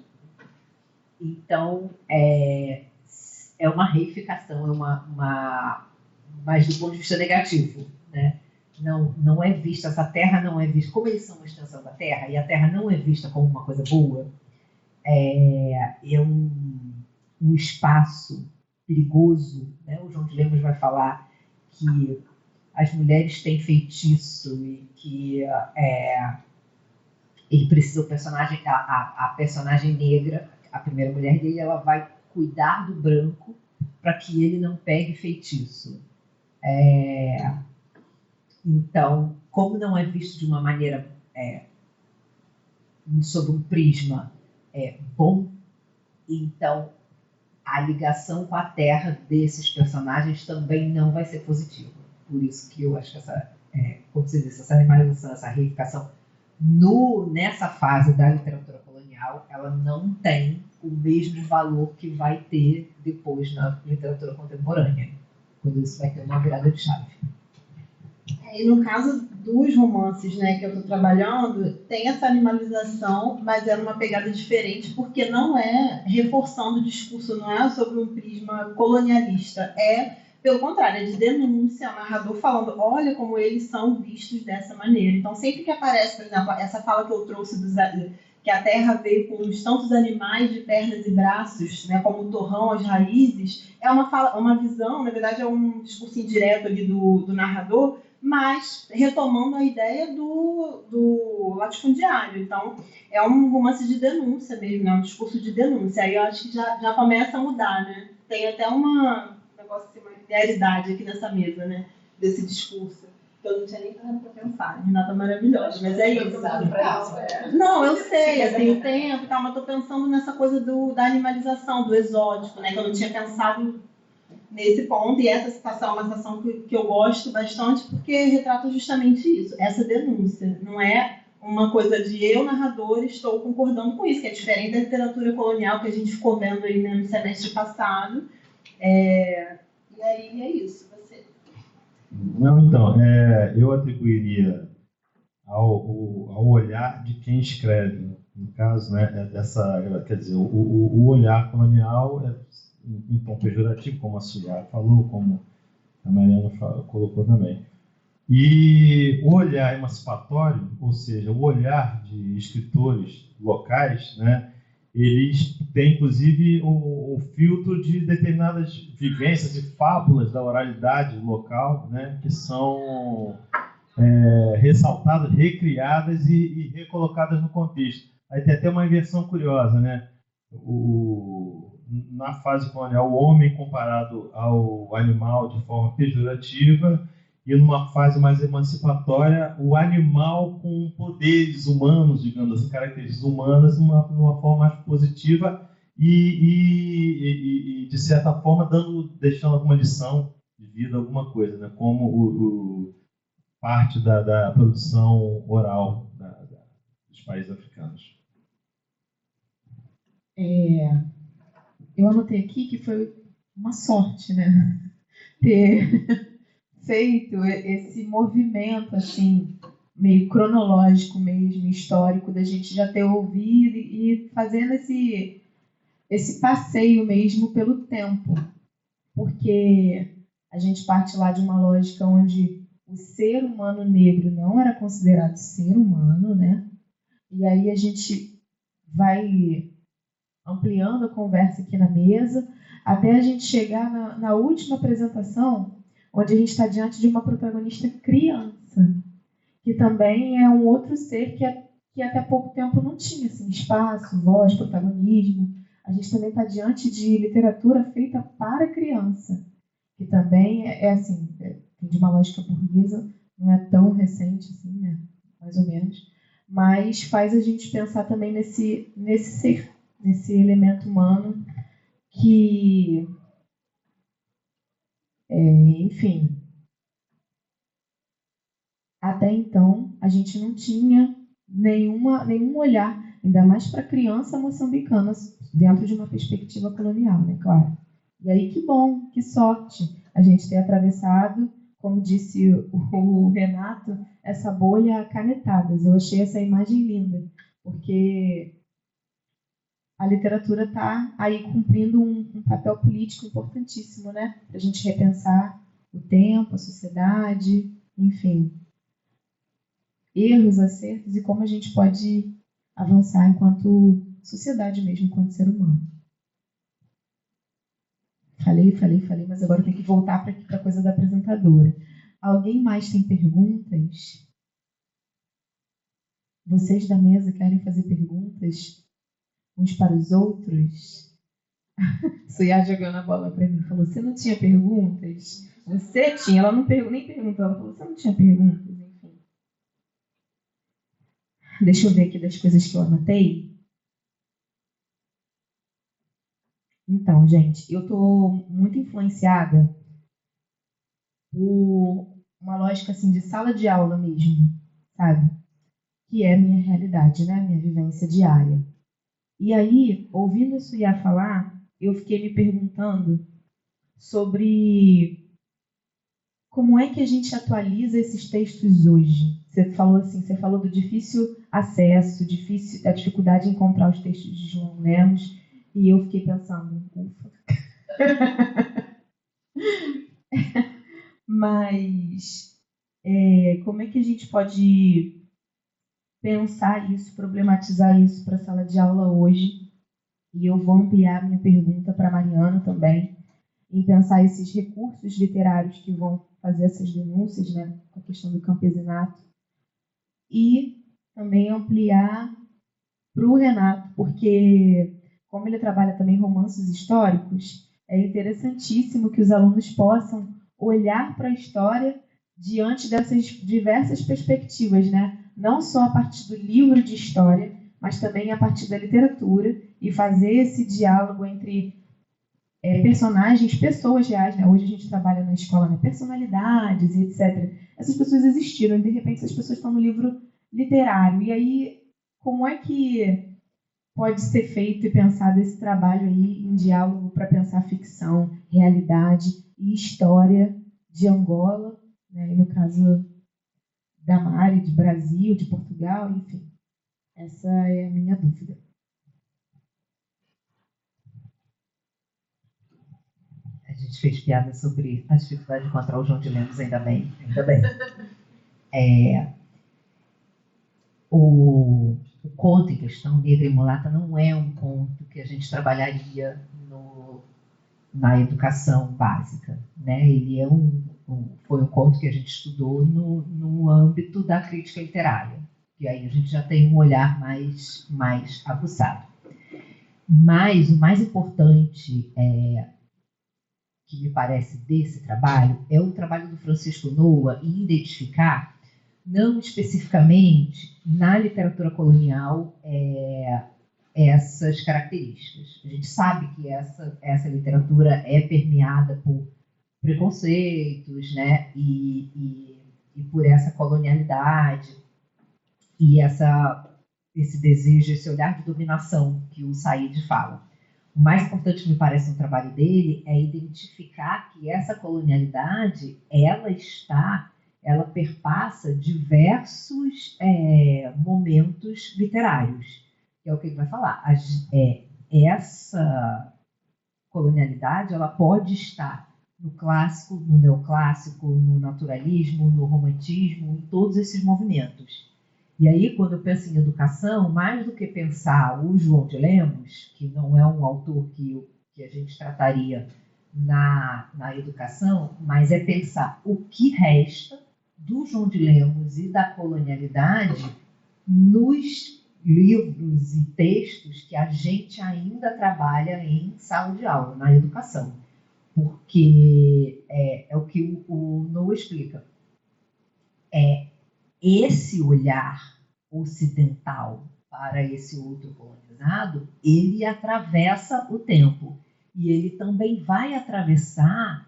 Então, é uma reificação, mas do ponto de vista negativo, né? Não é vista, essa terra não é vista, como eles são uma extensão da terra, e a terra não é vista como uma coisa boa, é um espaço perigoso, né? O João de Lemos vai falar que as mulheres têm feitiço e que ele precisa, a personagem negra, a primeira mulher dele, ela vai cuidar do branco para que ele não pegue feitiço. Então, como não é visto de uma maneira sob um prisma bom, então a ligação com a terra desses personagens também não vai ser positiva. Por isso que eu acho que como você disse, essa animalização, essa reificação, nessa fase da literatura colonial, ela não tem o mesmo valor que vai ter depois na literatura contemporânea, quando isso vai ter uma virada de chave. E no caso dos romances, né, que eu estou trabalhando, tem essa animalização, mas é numa pegada diferente, porque não é reforçando o discurso, não é sobre um prisma colonialista, pelo contrário, é de denúncia, o narrador falando, olha como eles são vistos dessa maneira. Então, sempre que aparece, por exemplo, essa fala que eu trouxe que a Terra veio com uns tantos animais de pernas e braços, né, como o torrão, as raízes, é uma visão, na verdade é um discurso indireto ali do narrador, mas retomando a ideia do latifundiário. Então, é um romance de denúncia mesmo, né, um discurso de denúncia. Aí eu acho que já começa a mudar, né? Tem até uma realidade aqui nessa mesa, né? Desse discurso. Que eu não tinha nem parado para pensar. Renata é maravilhosa, mas é isso. Não, eu sei, eu tenho tempo e tal, mas estou pensando nessa coisa da animalização, do exótico, né? Que eu não tinha pensado nesse ponto, e essa citação é uma citação que eu gosto bastante, porque retrata justamente isso, essa denúncia. Não é uma coisa de eu, narrador, estou concordando com isso, que é diferente da literatura colonial que a gente ficou vendo aí, né, no semestre passado. E aí é isso, você. Não, então, eu atribuiria ao olhar de quem escreve, no caso, né, quer dizer, o olhar colonial em tom pejorativo, como a Suyá falou, como a Mariana colocou também. E o olhar emancipatório, ou seja, o olhar de escritores locais, né, eles têm, inclusive, o filtro de determinadas vivências e fábulas da oralidade local, né, que são ressaltadas, recriadas e recolocadas no contexto. Aí tem até uma inversão curiosa, né? Na fase colonial, o homem comparado ao animal de forma pejorativa, e numa fase mais emancipatória, o animal com poderes humanos, digamos assim, características humanas, numa forma mais positiva e de certa forma, deixando alguma lição de vida, alguma coisa, né? Como parte da produção oral dos países africanos. Eu anotei aqui que foi uma sorte, né? Ter feito esse movimento, assim, meio cronológico mesmo, histórico, da gente já ter ouvido e fazendo esse passeio mesmo pelo tempo. Porque a gente parte lá de uma lógica onde o ser humano negro não era considerado ser humano, né? E aí a gente vai ampliando a conversa aqui na mesa, até a gente chegar na última apresentação, onde a gente está diante de uma protagonista criança, que também é um outro ser que até pouco tempo não tinha assim, espaço, voz, protagonismo. A gente também está diante de literatura feita para criança, que também assim, de uma lógica burguesa, não é tão recente assim, né? Mais ou menos, mas faz a gente pensar também nesse ser, nesse elemento humano que, enfim, até então a gente não tinha nenhum olhar, ainda mais para criança moçambicana, dentro de uma perspectiva colonial, né, claro. E aí que bom, que sorte a gente ter atravessado, como disse o Renato, essa bolha a canetadas. Eu achei essa imagem linda, porque a literatura está aí cumprindo um papel político importantíssimo, né? Para a gente repensar o tempo, a sociedade, enfim, erros, acertos e como a gente pode avançar enquanto sociedade mesmo, enquanto ser humano. Falei, mas agora eu tenho que voltar para a coisa da apresentadora. Alguém mais tem perguntas? Vocês da mesa querem fazer perguntas uns para os outros? Suyá jogando a bola para mim, falou, você não tinha perguntas? Você tinha, ela não nem perguntou, ela falou, você não tinha perguntas? Enfim. Deixa eu ver aqui das coisas que eu anotei. Então, gente, eu estou muito influenciada por uma lógica assim de sala de aula mesmo, sabe? Que é a minha realidade, né? Minha vivência diária. E aí, ouvindo a Suyá falar, eu fiquei me perguntando sobre como é que a gente atualiza esses textos hoje. Você falou do difícil acesso, a dificuldade em encontrar os textos de João Lemos, e eu fiquei pensando, ufa. Mas como é que a gente pode pensar isso, problematizar isso para a sala de aula hoje? E eu vou ampliar minha pergunta para a Mariana também, em pensar esses recursos literários que vão fazer essas denúncias, né, com a questão do campesinato, e também ampliar para o Renato, porque como ele trabalha também romances históricos, é interessantíssimo que os alunos possam olhar para a história diante dessas diversas perspectivas, né? Não só a partir do livro de história, mas também a partir da literatura, e fazer esse diálogo entre personagens, pessoas reais, né? Hoje a gente trabalha na escola, né? Personalidades e etc. Essas pessoas existiram e, de repente, essas pessoas estão no livro literário. E aí, como é que pode ser feito e pensado esse trabalho aí em diálogo para pensar ficção, realidade e história de Angola, né? E no caso da Mari, de Brasil, de Portugal, enfim. Essa é a minha dúvida. A gente fez piada sobre a dificuldade de encontrar o João de Lemos, ainda bem. O conto em questão, Negra e Mulata, não é um conto que a gente trabalharia na educação básica, né? Ele foi um conto que a gente estudou no âmbito da crítica literária, e aí a gente já tem um olhar mais aguçado. Mas o mais importante que me parece desse trabalho é o trabalho do Francisco Noa em identificar, não especificamente na literatura colonial, essas características. A gente sabe que essa literatura é permeada por preconceitos, né, e por essa colonialidade e esse desejo, esse olhar de dominação que o Said fala. O mais importante que me parece no trabalho dele é identificar que essa colonialidade, ela perpassa diversos momentos literários, que é o que ele vai falar. Essa colonialidade, ela pode estar no clássico, no neoclássico, no naturalismo, no romantismo, em todos esses movimentos. E aí, quando eu penso em educação, mais do que pensar o João de Lemos, que não é um autor que a gente trataria na educação, mas é pensar o que resta do João de Lemos e da colonialidade nos livros e textos que a gente ainda trabalha em sala de aula, na educação. Porque é o que o Noa explica. Esse olhar ocidental para esse outro colonizado, ele atravessa o tempo. E ele também vai atravessar...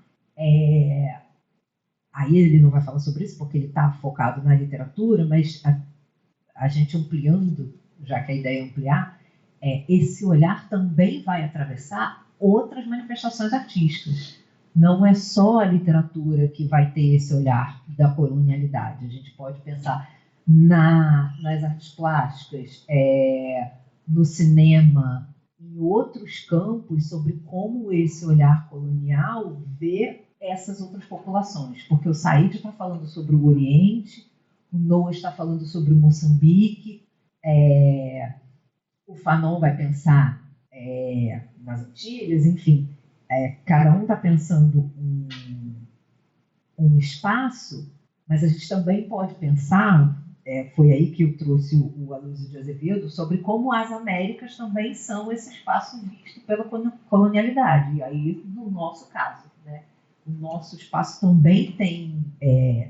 aí ele não vai falar sobre isso, porque ele está focado na literatura, mas a gente ampliando, já que a ideia é ampliar, esse olhar também vai atravessar outras manifestações artísticas. Não é só a literatura que vai ter esse olhar da colonialidade. A gente pode pensar nas artes plásticas, no cinema, em outros campos, sobre como esse olhar colonial vê essas outras populações. Porque o Said está falando sobre o Oriente, o Noa está falando sobre o Moçambique, o Fanon vai pensar nas Antilhas, enfim. Cada um está pensando um espaço, mas a gente também pode pensar, foi aí que eu trouxe o Aloysio de Azevedo, sobre como as Américas também são esse espaço visto pela colonialidade. E aí, no nosso caso, né, o nosso espaço também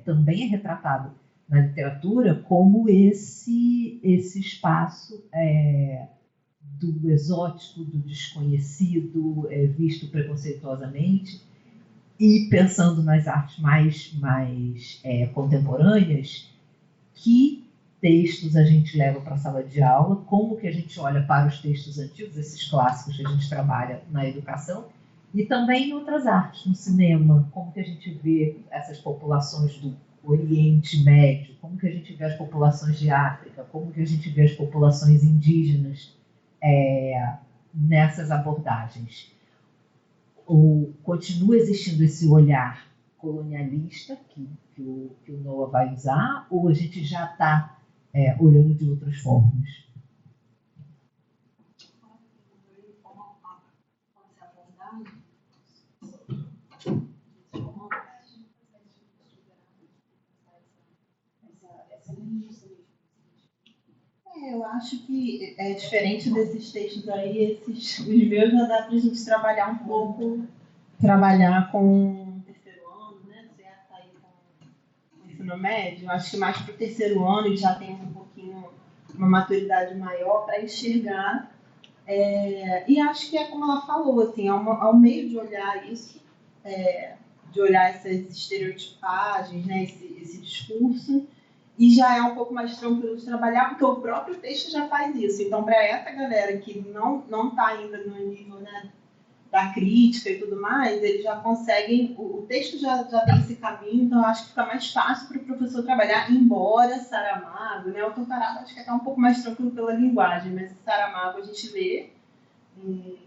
também é retratado na literatura como esse espaço do exótico, do desconhecido, visto preconceituosamente. E pensando nas artes mais contemporâneas, que textos a gente leva para a sala de aula, como que a gente olha para os textos antigos, esses clássicos que a gente trabalha na educação, e também em outras artes, no cinema, como que a gente vê essas populações do Oriente Médio, como que a gente vê as populações de África, como que a gente vê as populações indígenas nessas abordagens. Ou continua existindo esse olhar colonialista que o Noa vai usar, ou a gente já está olhando de outras formas? Eu acho que é diferente desses textos aí, os meus já dá para a gente trabalhar um pouco, trabalhar com o terceiro ano, né? Você já está aí com o ensino médio, eu acho que mais para o terceiro ano ele já tem um pouquinho, uma maturidade maior para enxergar. E acho que é como ela falou, assim, é um meio de olhar isso, de olhar essas estereotipagens, né? Esse discurso. E já é um pouco mais tranquilo de trabalhar, porque o próprio texto já faz isso. Então, para essa galera que não está ainda no nível, né, da crítica e tudo mais, eles já conseguem... O texto já tem esse caminho, então eu acho que fica mais fácil para o professor trabalhar, embora Saramago, né, o Torturado acho que é até um pouco mais tranquilo pela linguagem, mas Saramago a gente lê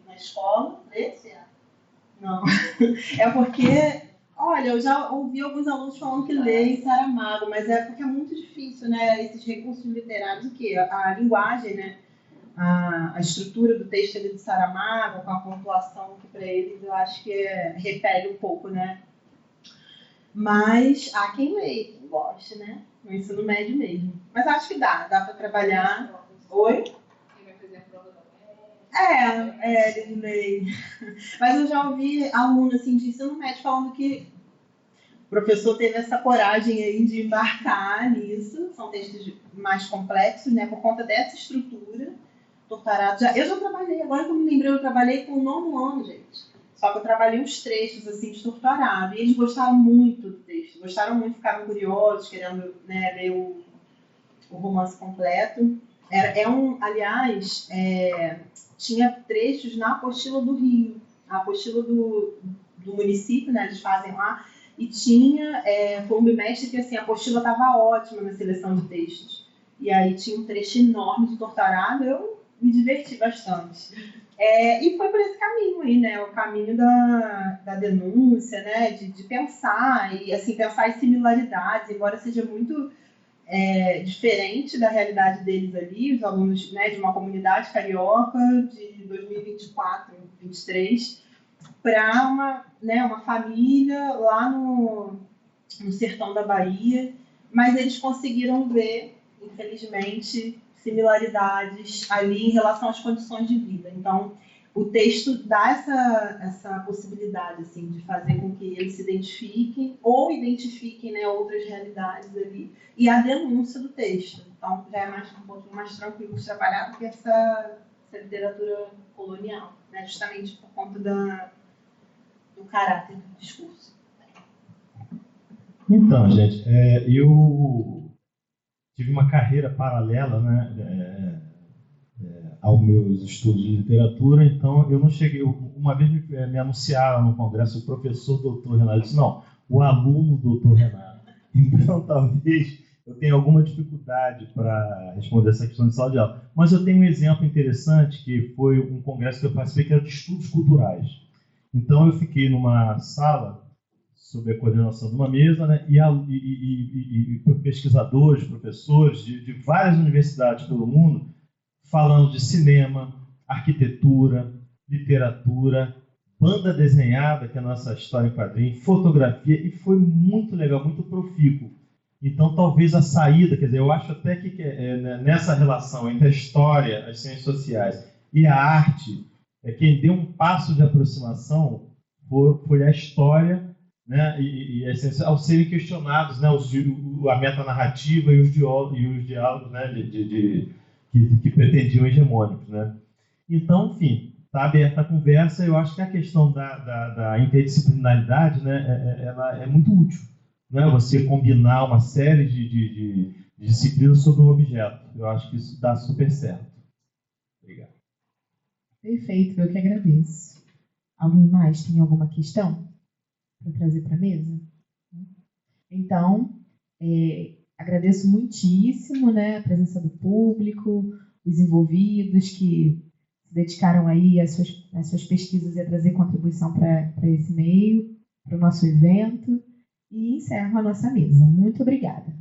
na escola. Lê? Não. É porque... Olha, eu já ouvi alguns alunos falando que leem Saramago, mas é porque é muito difícil, né? Esses recursos literários, o quê? A linguagem, né? A estrutura do texto ali de Saramago, com a pontuação que para eles eu acho que repele um pouco, né? Mas há quem leia, quem goste, né? No ensino médio mesmo. Mas acho que dá para trabalhar. Oi? Quem vai fazer a prova da UERJ? Lei. Mas eu já ouvi aluno assim, de ensino médio falando que o professor teve essa coragem aí de embarcar nisso. São textos mais complexos, né, por conta dessa estrutura. Doutorado. Eu já trabalhei, agora que eu me lembrei, eu trabalhei com o 9º ano, gente. Só que eu trabalhei uns trechos assim, de doutorado. E eles gostaram muito do texto. Gostaram muito, ficaram curiosos, querendo, né, ler o romance completo. Aliás, tinha trechos na apostila do Rio, a apostila do município, né, eles fazem lá, e tinha, foi um bimestre que assim, a apostila estava ótima na seleção de textos. E aí tinha um trecho enorme de doutorado, eu me diverti bastante. E foi por esse caminho aí, né, o caminho da denúncia, né, de pensar, e assim, pensar em similaridades, embora seja muito diferente da realidade deles ali, os alunos, né, de uma comunidade carioca de 2024, 2023, para uma família lá no sertão da Bahia, mas eles conseguiram ver, infelizmente, similaridades ali em relação às condições de vida. Então, o texto dá essa possibilidade assim, de fazer com que eles se identifiquem ou identifiquem, né, outras realidades ali, e a denúncia do texto. Então, já é um pouquinho mais tranquilo de trabalhar do que essa literatura colonial, né, justamente por conta do caráter do discurso. Então, gente, eu tive uma carreira paralela, né, aos meus estudos de literatura, então eu não cheguei. Uma vez me anunciaram no congresso o professor doutor Renato, eu disse, não, o aluno doutor Renato. Então, talvez eu tenha alguma dificuldade para responder essa questão de sala de aula. Mas eu tenho um exemplo interessante, que foi um congresso que eu participei, que era de estudos culturais. Então, eu fiquei numa sala, sob a coordenação de uma mesa, né, e pesquisadores, professores de várias universidades pelo mundo, falando de cinema, arquitetura, literatura, banda desenhada, que é a nossa história em quadrinho, fotografia, e foi muito legal, muito profícuo. Então, talvez a saída, quer dizer, eu acho até que nessa relação entre a história, as ciências sociais e a arte, quem deu um passo de aproximação foi a história, né, e a ciência, ao serem questionados, né, a metanarrativa e os diálogos, né, que pretendiam hegemônicos, né? Então, enfim, está aberta a conversa. Eu acho que a questão da interdisciplinaridade, né, ela é muito útil, né? Você combinar uma série de disciplinas sobre um objeto. Eu acho que isso dá super certo. Obrigado. Perfeito, eu que agradeço. Alguém mais tem alguma questão para trazer para a mesa? Então, agradeço muitíssimo, né, a presença do público, os envolvidos que se dedicaram aí às suas pesquisas e a trazer contribuição para esse meio, para o nosso evento, e encerro a nossa mesa. Muito obrigada.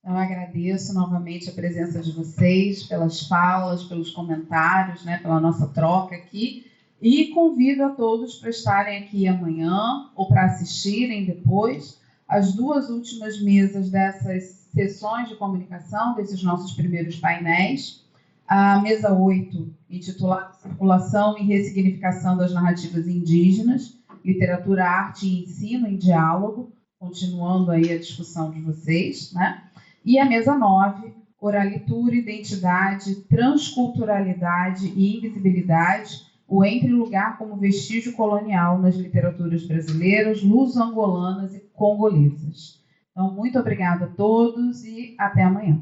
Eu agradeço novamente a presença de vocês, pelas falas, pelos comentários, né, pela nossa troca aqui, e convido a todos para estarem aqui amanhã ou para assistirem depois as duas últimas mesas dessas sessões de comunicação, desses nossos primeiros painéis. A mesa 8, intitulada Circulação e Ressignificação das Narrativas Indígenas, Literatura, Arte e Ensino em Diálogo, continuando aí a discussão de vocês, né? E a mesa 9, Oralitura, Identidade, Transculturalidade e Invisibilidade, o entrelugar como vestígio colonial nas literaturas brasileiras, luso-angolanas e congolesas. Então, muito obrigada a todos e até amanhã.